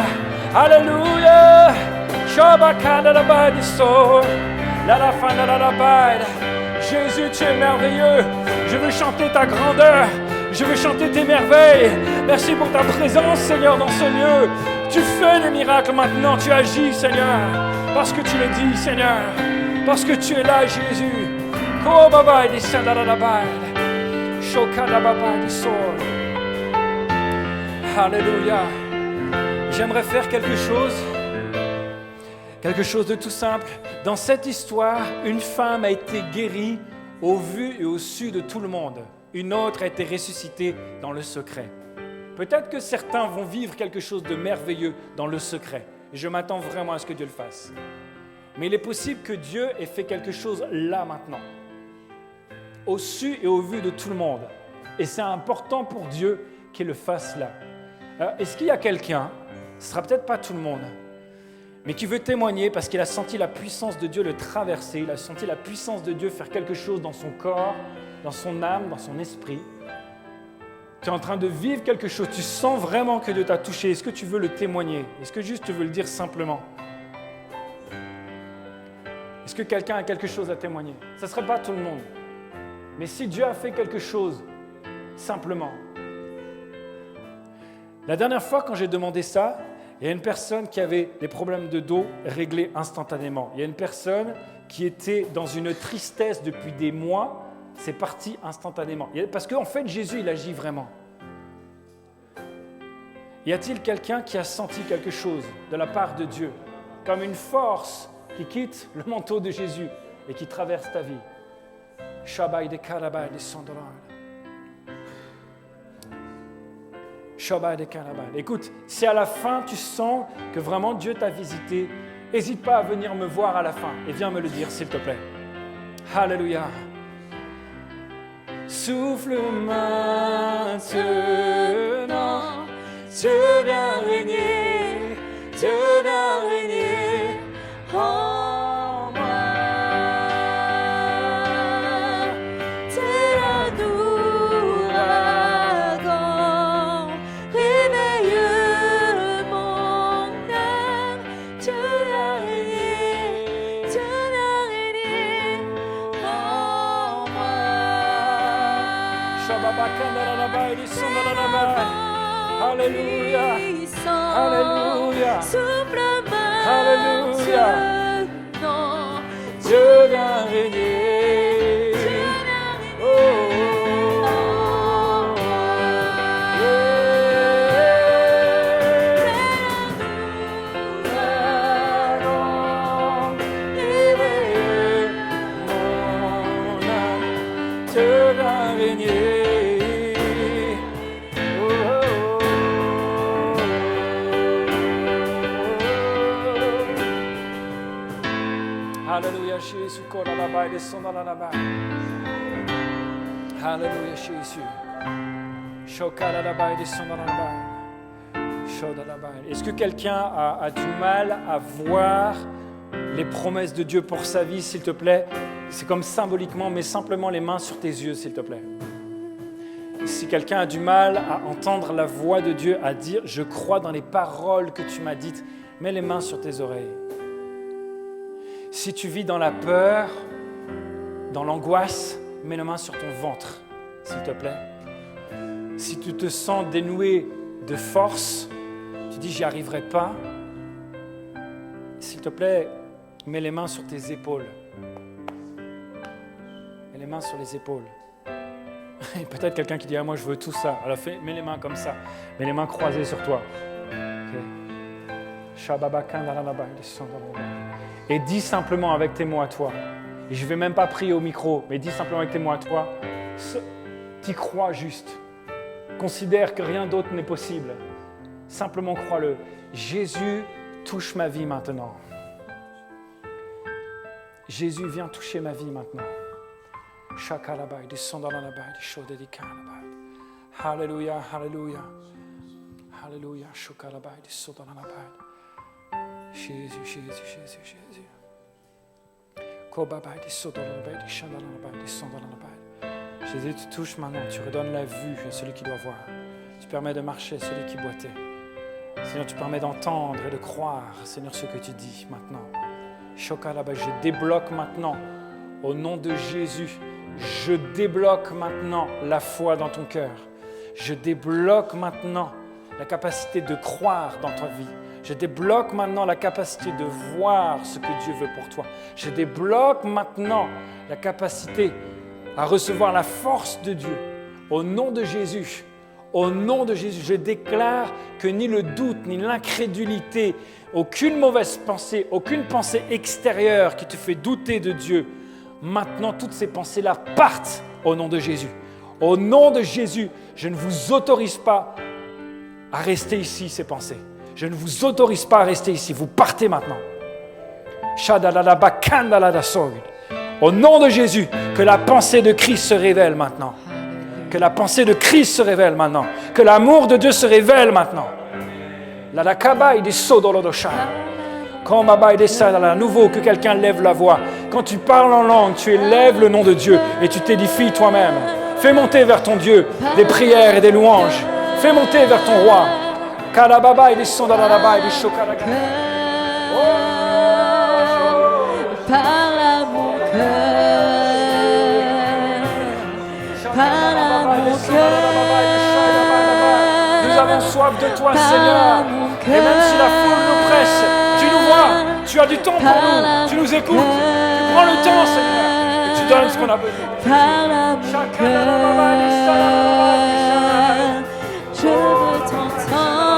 Alléluia. Shabakadababa et descend. La la fin de la baille. Jésus, tu es merveilleux. Je veux chanter ta grandeur. Je veux chanter tes merveilles. Merci pour ta présence, Seigneur, dans ce lieu. Tu fais des miracles maintenant. Tu agis, Seigneur. Parce que tu le dis, Seigneur. Parce que tu es là, Jésus. Oh, baba, il descend dans la balle. Shokada baba, il sort. Alléluia. J'aimerais faire quelque chose de tout simple. Dans cette histoire, une femme a été guérie au vu et au su de tout le monde. Une autre a été ressuscitée dans le secret. Peut-être que certains vont vivre quelque chose de merveilleux dans le secret. Et je m'attends vraiment à ce que Dieu le fasse. Mais il est possible que Dieu ait fait quelque chose là maintenant. Au su et au vu de tout le monde. Et c'est important pour Dieu qu'il le fasse là. Alors, est-ce qu'il y a quelqu'un, ce ne sera peut-être pas tout le monde, mais qui veut témoigner parce qu'il a senti la puissance de Dieu le traverser, il a senti la puissance de Dieu faire quelque chose dans son corps, dans son âme, dans son esprit. Tu es en train de vivre quelque chose, tu sens vraiment que Dieu t'a touché. Est-ce que tu veux le témoigner? Est-ce que juste tu veux le dire simplement? Est-ce que quelqu'un a quelque chose à témoigner? Ça ne serait pas tout le monde. Mais si Dieu a fait quelque chose, simplement. La dernière fois quand j'ai demandé ça, il y a une personne qui avait des problèmes de dos réglés instantanément. Il y a une personne qui était dans une tristesse depuis des mois. C'est parti instantanément. Parce qu'en fait, Jésus, il agit vraiment. Y a-t-il quelqu'un qui a senti quelque chose de la part de Dieu, comme une force qui quitte le manteau de Jésus et qui traverse ta vie? Shabai de Karabai de Sandoran. Shabai de Karabai. Écoute, si à la fin tu sens que vraiment Dieu t'a visité, n'hésite pas à venir me voir à la fin et viens me le dire, s'il te plaît. Alléluia. Souffle maintenant, tu viens régner en moi. T'es un ouragan, réveille mon âme, tu viens régner en moi. Alléluia. Alléluia. Souffle Alléluia. maintenant, Dieu vient régner. Oh, oh, oh, Dieu vient régner. Alléluia, Jésus. Alléluia, Jésus. Est-ce que quelqu'un a du mal à voir les promesses de Dieu pour sa vie, s'il te plaît? C'est comme symboliquement, mets simplement les mains sur tes yeux, s'il te plaît. Si quelqu'un a du mal à entendre la voix de Dieu, à dire « Je crois dans les paroles que tu m'as dites », mets les mains sur tes oreilles. Si tu vis dans la peur, dans l'angoisse, mets les mains sur ton ventre, s'il te plaît. Si tu te sens dénoué de force, tu dis « J'y arriverai pas », s'il te plaît, mets les mains sur tes épaules. Mets les mains sur les épaules. Et peut-être quelqu'un qui dit « Ah, moi, je veux tout ça ». Alors, mets les mains comme ça. Mets les mains croisées sur toi. Et dis simplement avec tes mots à toi. Et je ne vais même pas prier au micro, mais dis simplement avec tes mots à toi. T'y crois juste. Considère que rien d'autre n'est possible. Simplement crois-le. Jésus touche ma vie maintenant. Jésus vient toucher ma vie maintenant. Shakalabai, descendalabai, deshodedikanabai. Alléluia, alléluia. Alléluia, shukalabai, descendalabai. Jésus, Jésus, Jésus, Jésus. Kobabai, descendalabai, descendalabai, descendalabai. Jésus, tu touches maintenant, tu redonnes la vue à celui qui doit voir. Tu permets de marcher à celui qui boitait. Seigneur, tu permets d'entendre et de croire, Seigneur, ce que tu dis maintenant. Shokalabai, je débloque maintenant, au nom de Jésus, je débloque maintenant la foi dans ton cœur. Je débloque maintenant la capacité de croire dans ta vie. Je débloque maintenant la capacité de voir ce que Dieu veut pour toi. Je débloque maintenant la capacité à recevoir la force de Dieu. Au nom de Jésus, je déclare que ni le doute, ni l'incrédulité, aucune mauvaise pensée, aucune pensée extérieure qui te fait douter de Dieu, maintenant toutes ces pensées-là partent au nom de Jésus. Au nom de Jésus, je ne vous autorise pas à rester ici, ces pensées. Je ne vous autorise pas à rester ici. Vous partez maintenant. Au nom de Jésus, que la pensée de Christ se révèle maintenant. Que la pensée de Christ se révèle maintenant. Que l'amour de Dieu se révèle maintenant. À nouveau, que quelqu'un lève la voix. Quand tu parles en langue, tu élèves le nom de Dieu et tu t'édifies toi-même. Fais monter vers ton Dieu des prières et des louanges. Fais monter vers ton roi. Kalababa et des sons dans la baba et des chokalaga. Parle à mon cœur. Parle à mon cœur. Nous avons soif de toi, Seigneur. Et même si la foule nous presse, tu nous vois. Tu as du temps pour nous. Tu nous écoutes. Tu prends le temps, Seigneur. Et tu donnes ce qu'on a besoin. Parle à mon cœur. Je veux t'entendre.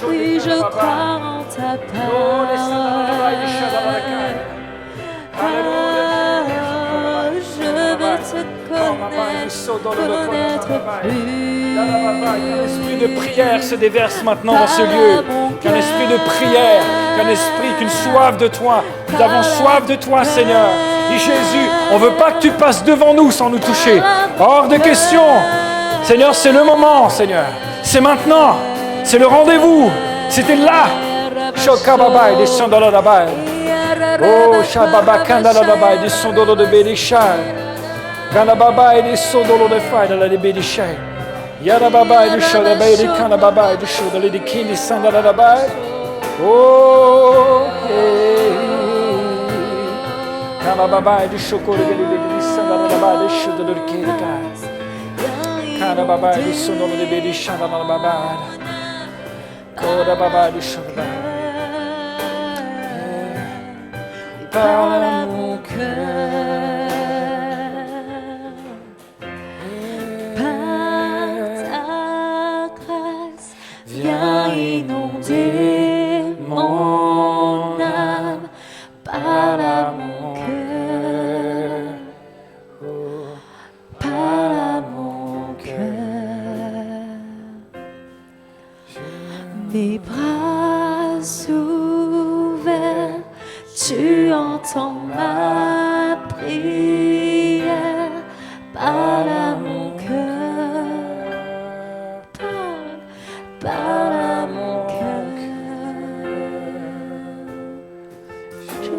Oui, je crois en ta parole. Je veux te connaître plus. Qu'un esprit de prière se déverse maintenant dans ce lieu. Qu'un esprit de prière, qu'une soif de toi. Nous avons soif de toi, Seigneur. Dis Jésus, on ne veut pas que tu passes devant nous sans nous toucher. Hors de question. Seigneur, c'est le moment, Seigneur. C'est maintenant. C'est le rendez-vous. C'était là. Shokababai, des sondolabai. Oh, Shababa Kandalabai, des sondolo de Bédishai. Kanababai, des sondolo de Faida, de Bédishai. Yarababai, du Shadabai, des Kanababai, du Shodali, des Kindi Sandalabai. Oh, Kanababai, du Shokori, des Sandalabai, des Shodali, des Kindi. Kanababai, du sondolo de Bédishai, Kanababai. Kodababai, du Shadabai. Parle à mon cœur. Par ta grâce, viens inonder mon âme. Parle à mon cœur. Parle à mon cœur. Mes bras ouverts, tu entends ma prière. Parle à mon cœur. Parle à mon cœur. Je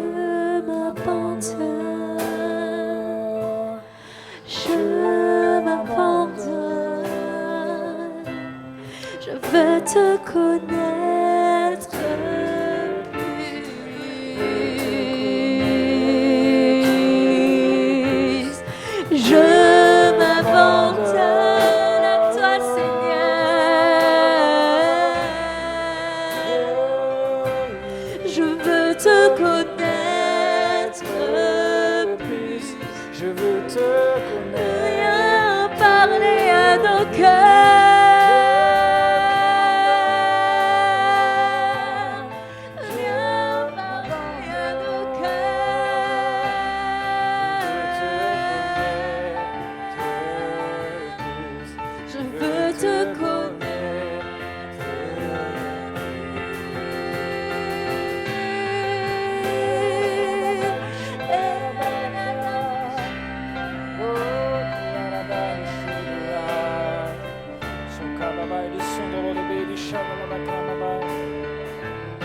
m'abandonne. Je m'abandonne. Je veux te connaître. Je m'abandonne à toi, Seigneur. Je veux te connaître plus. Je veux te connaître. Viens parler à nos cœurs. Viens parler à nos cœurs. Je veux te connaître.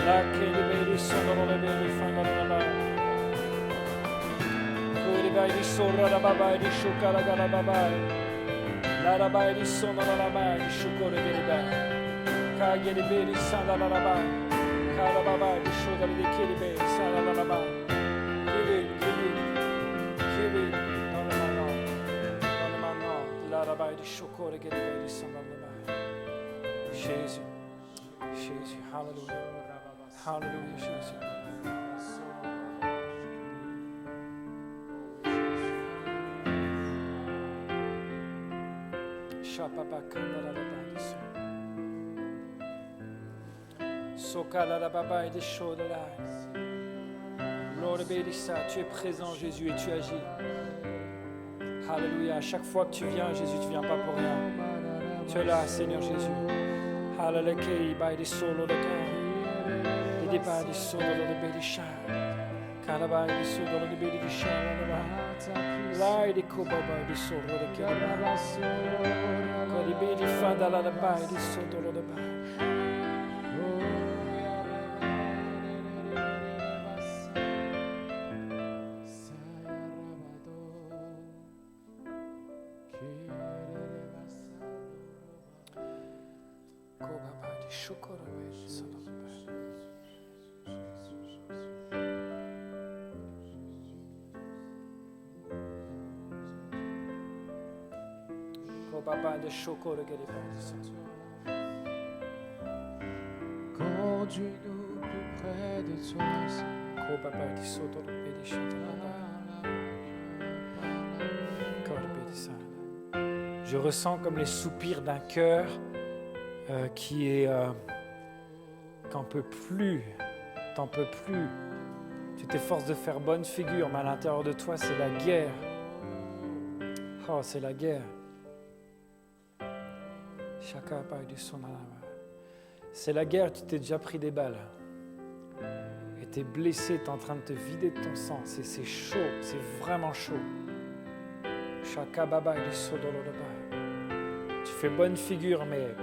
La kelebeli sondolebeli fangalaba. Kulebeli sorababa di shukalagaba. La rabai sondolaba di shukolebeliba. Kagelebeli sandalaba. Kalababa di shodali kelebe sandalaba. Kiwi dans le maintenant. La rabai di shukolebeli sandalaba. Jésus, hallelujah. Hallelujah, Jésus. Shapapa kandala baba. Sokala la baba et des chauds de l'air. Lord bédissa, tu es présent Jésus et tu agis. Hallelujah. À chaque fois que tu viens, Jésus, tu viens pas pour rien. Tu es là, Seigneur Jésus. Hallelujah. By the soul of the God. The by the soul of the baby shine. Kalabai the soul of the baby shine. Lai the koba by the soul of the kid. Kali baby fanda la by the soul of the baby. Papa de chocolat que les Conduis-nous plus près de toi, Seigneur. Papa qui saute au péché de je ressens comme les soupirs d'un cœur qui n'en peut plus, t'en peux plus. Tu t'efforces de faire bonne figure, mais à l'intérieur de toi, c'est la guerre. Oh, c'est la guerre. C'est la guerre, tu t'es déjà pris des balles. Et tu es blessé, tu es en train de te vider de ton sang. C'est chaud, c'est vraiment chaud. Tu fais bonne figure, mais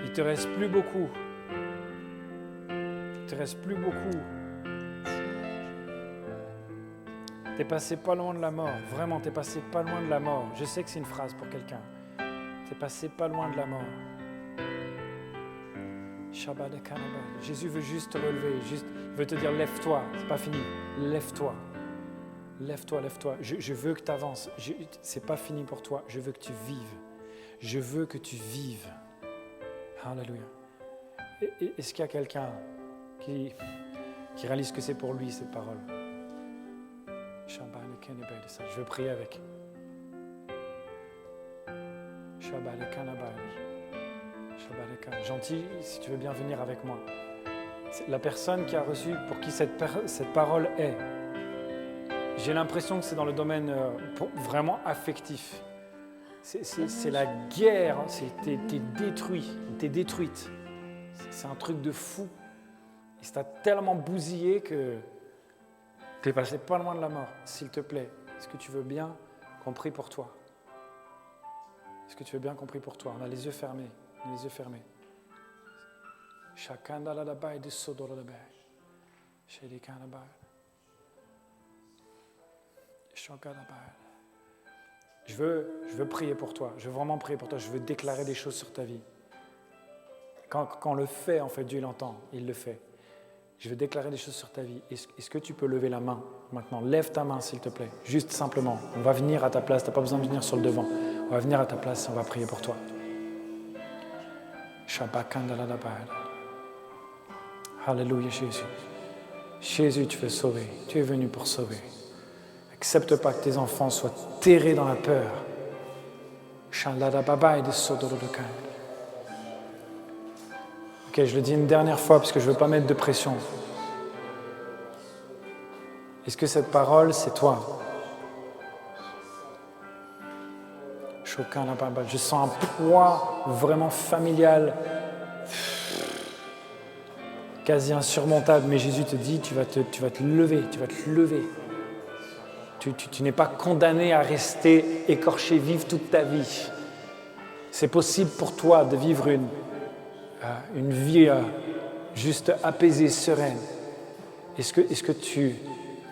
il te reste plus beaucoup. Il te reste plus beaucoup. T'es passé pas loin de la mort. Vraiment, t'es passé pas loin de la mort. Je sais que c'est une phrase pour quelqu'un. T'es passé pas loin de la mort. Shabbat de Kanaba. Jésus veut juste te relever. Il veut te dire, lève-toi. C'est pas fini. Lève-toi. Lève-toi, lève-toi. Je veux que tu avances. C'est pas fini pour toi. Je veux que tu vives. Je veux que tu vives. Alléluia. Est-ce qu'il y a quelqu'un qui réalise que c'est pour lui, cette parole? Je veux prier avec. Gentil, si tu veux bien venir avec moi. C'est la personne qui a reçu, pour qui cette parole est. J'ai l'impression que c'est dans le domaine vraiment affectif. C'est la guerre, t'es détruit, t'es détruite. C'est un truc de fou. Et ça t'a tellement bousillé que t'es passé pas loin de la mort. S'il te plaît, est-ce que tu veux bien qu'on prie pour toi? Est-ce que tu veux bien qu'on prie pour toi? On a les yeux fermés. On a les yeux fermés. Je veux prier pour toi. Je veux vraiment prier pour toi. Je veux déclarer des choses sur ta vie. Quand on le fait, en fait, Dieu l'entend. Il le fait. Je veux déclarer des choses sur ta vie. Est-ce que tu peux lever la main maintenant? Lève ta main, s'il te plaît. Juste simplement. On va venir à ta place. Tu n'as pas besoin de venir sur le devant. On va venir à ta place et on va prier pour toi. Alléluia, Jésus. Jésus, tu veux sauver. Tu es venu pour sauver. Accepte pas que tes enfants soient terrés dans la peur. Ok, je le dis une dernière fois parce que je ne veux pas mettre de pression. Est-ce que cette parole, c'est toi? Je sens un poids vraiment familial, quasi insurmontable, mais Jésus te dit, tu vas te lever, tu vas te lever. Tu n'es pas condamné à rester écorché vif toute ta vie. C'est possible pour toi de vivre une vie juste apaisée, sereine. Est-ce que tu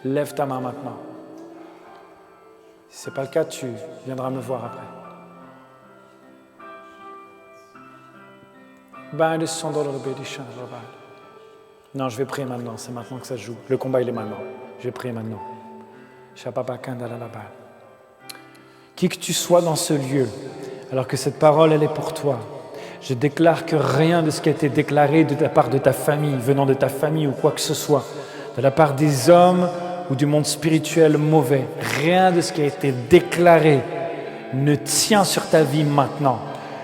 lèves ta main maintenant? Si ce n'est pas le cas, tu viendras me voir après. Non, je vais prier maintenant, c'est maintenant que ça se joue. Le combat, il est maintenant. Je vais prier maintenant. Qui que tu sois dans ce lieu, alors que cette parole, elle est pour toi, je déclare que rien de ce qui a été déclaré de la part de ta famille, venant de ta famille ou quoi que ce soit, de la part des hommes ou du monde spirituel mauvais, rien de ce qui a été déclaré ne tient sur ta vie maintenant.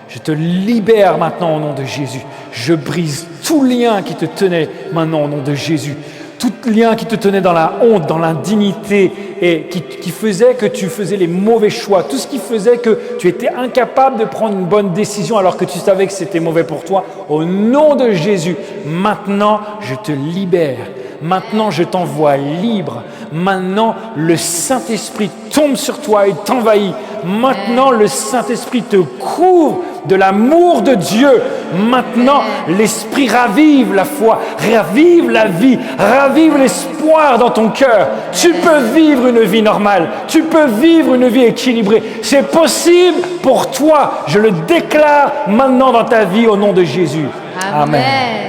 Je te libère maintenant au nom de Jésus. Je brise tout lien qui te tenait maintenant au nom de Jésus. Tout lien qui te tenait dans la honte, dans l'indignité et qui faisait que tu faisais les mauvais choix. Tout ce qui faisait que tu étais incapable de prendre une bonne décision alors que tu savais que c'était mauvais pour toi. Au nom de Jésus, maintenant je te libère. Maintenant je t'envoie libre. Maintenant le Saint-Esprit tombe sur toi et t'envahit. Maintenant le Saint-Esprit te couvre de l'amour de Dieu. Maintenant, l'Esprit ravive la foi, ravive la vie, ravive l'espoir dans ton cœur. Tu peux vivre une vie normale, tu peux vivre une vie équilibrée. C'est possible pour toi. Je le déclare maintenant dans ta vie au nom de Jésus. Amen.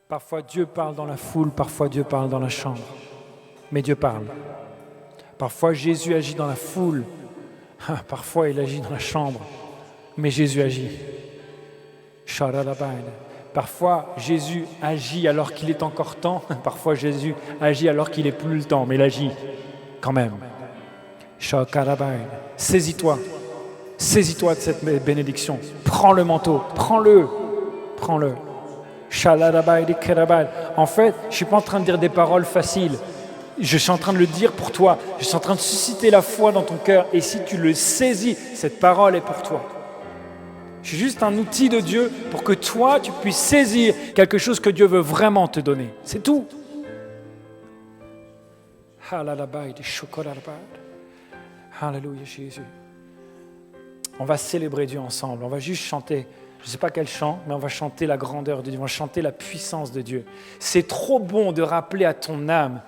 Parfois Dieu parle dans la foule, parfois Dieu parle dans la chambre, mais Dieu parle. Parfois Jésus agit dans la foule, parfois il agit dans la chambre, mais Jésus agit. Parfois Jésus agit alors qu'il est encore temps, parfois Jésus agit alors qu'il n'est plus le temps, mais il agit quand même. Saisis-toi de cette bénédiction, prends le manteau, prends-le. En fait, je ne suis pas en train de dire des paroles faciles. Je suis en train de le dire pour toi. Je suis en train de susciter la foi dans ton cœur. Et si tu le saisis, cette parole est pour toi. Je suis juste un outil de Dieu pour que toi, tu puisses saisir quelque chose que Dieu veut vraiment te donner. C'est tout. Alléluia, Jésus. On va célébrer Dieu ensemble. On va juste chanter. Je ne sais pas quel chant, mais on va chanter la grandeur de Dieu, on va chanter la puissance de Dieu. C'est trop bon de rappeler à ton âme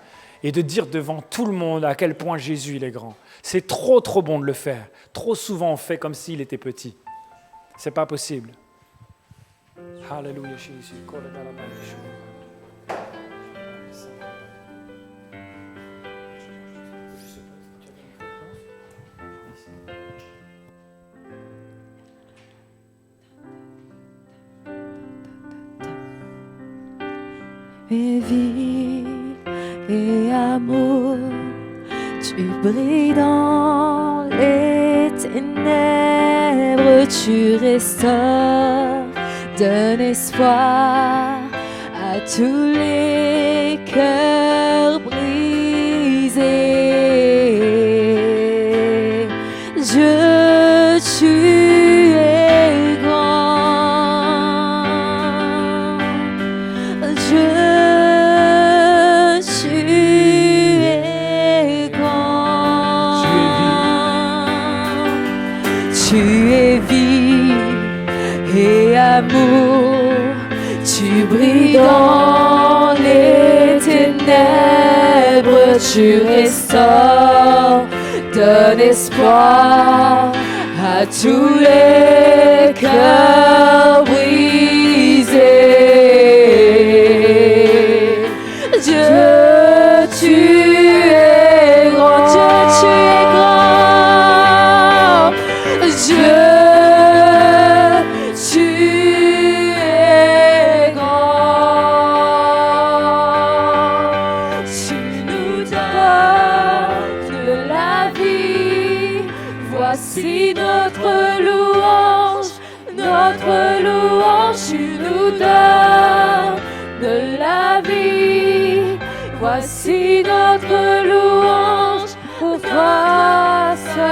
et de dire devant tout le monde à quel point Jésus il est grand. C'est trop bon de le faire. Trop souvent on fait comme s'il était petit. C'est pas possible. Alléluia Jésus. Et vie et amour, tu brilles dans les ténèbres, tu restaures, donnes espoir à tous les cœurs brisés. Dieu, tu es grand. Dieu, tu es vie et amour, tu brilles dans les ténèbres, tu restaures, donne espoir à tous les cœurs brisés. Dieu, tu es grand, Dieu, tu es grand. Dieu, tu es grand. Tu nous donnes de la vie. Voici notre louange, tu nous donnes de la vie. Voici notre louange pour toi seul.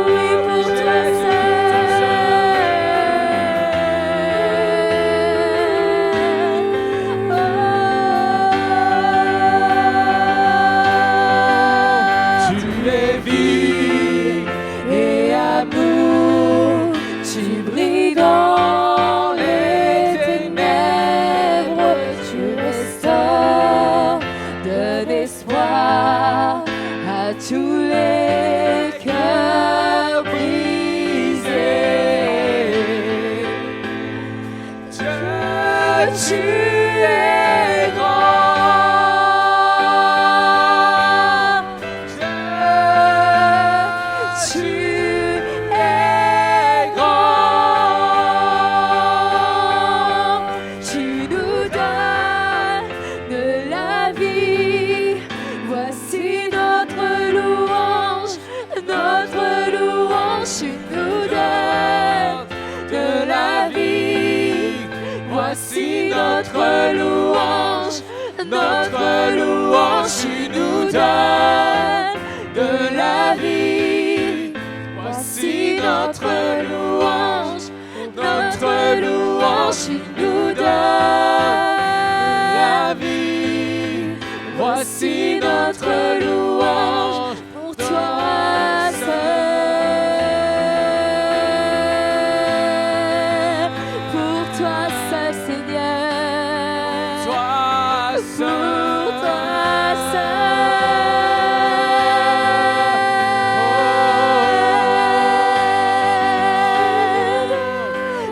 Oui, pour toi seul. Tu es vie Et amour, tu brilles dans les ténèbres, tu restaures, donne espoir à tous les cœurs brisés. Dieu, tu es grand. Dieu, tu es grand. Tu nous donnes de la vie. Voici notre louange, tu nous donnes de la vie. Voici notre louange, tu nous donnes de la vie. Voici notre louange, tu nous donnes la vie. Voici notre louange pour toi seul. Pour toi seul, Seigneur. toi seul.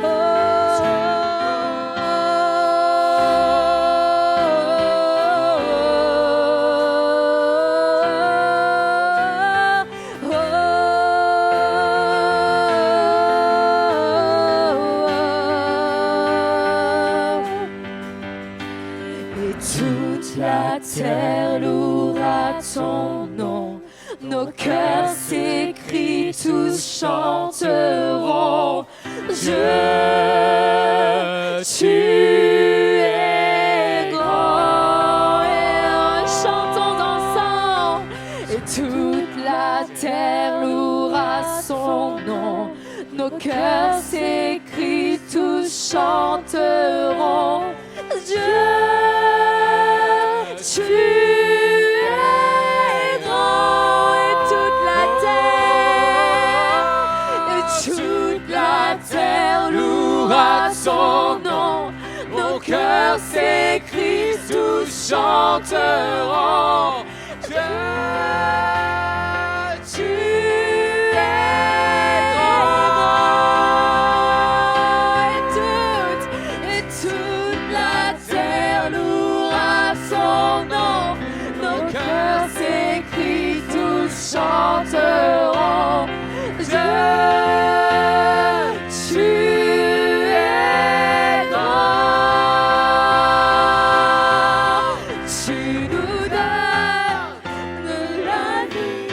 Pour toi Et toute la terre louera ton nom. Nos cœurs s'écrient, tous chanteront. Dieu, tu es grand. Et chantons ensemble. Et toute la terre louera son nom. Nos cœurs s'écrient, tous chanteront. Dieu, tu es grand. Et toute la terre louera son nom. Nos cœurs s'écrient, tous chanteront. Dieu, tu es grand. Et toute la terre louera son nom. Nos cœurs s'écrient, tous chanteront. Dieu, tu es grand. Tu nous donnes de la vie.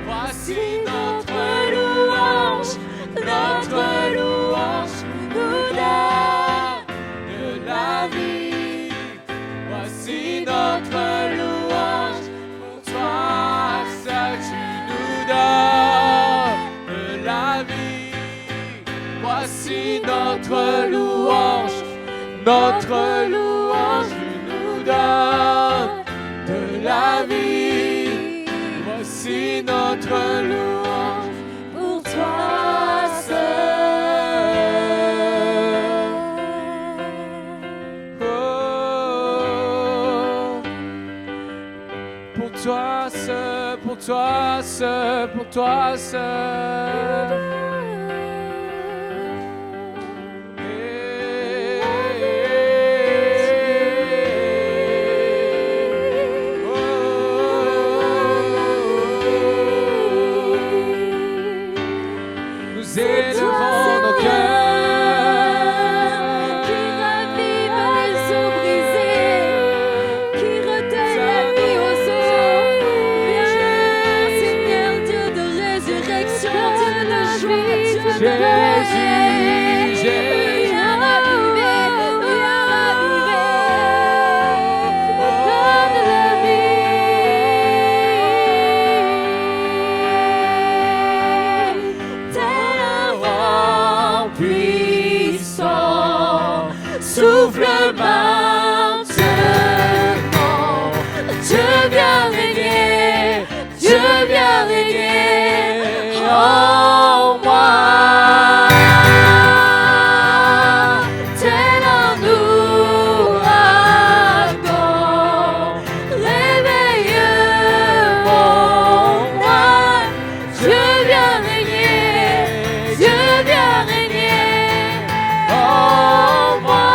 Voici notre louange, nous donne de la vie. Voici notre louange pour toi seul. Tu nous donnes de la vie. Voici notre louange, tu nous donnes de la vie. Voici notre louange pour toi seul. toi seul, pour toi seul. Nous élevons nos cœurs. Qui ravive les eaux brisées, qui redonne la vie aux eaux. Viens, Seigneur Dieu de résurrection, Dieu de joie, Dieu de paix. Viens raviver, viens raviver. Redonne la vie. Tel un vent puissant, souffle maintenant. Dieu vient régner, Dieu vient régner en moi. Tel un ouragan, réveille mon âme. Dieu vient régner, Dieu vient régner en moi.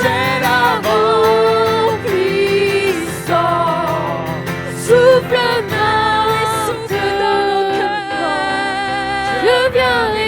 Tel un vent puissant, souffle maintenant dans nos cœurs. Dieu vient régner.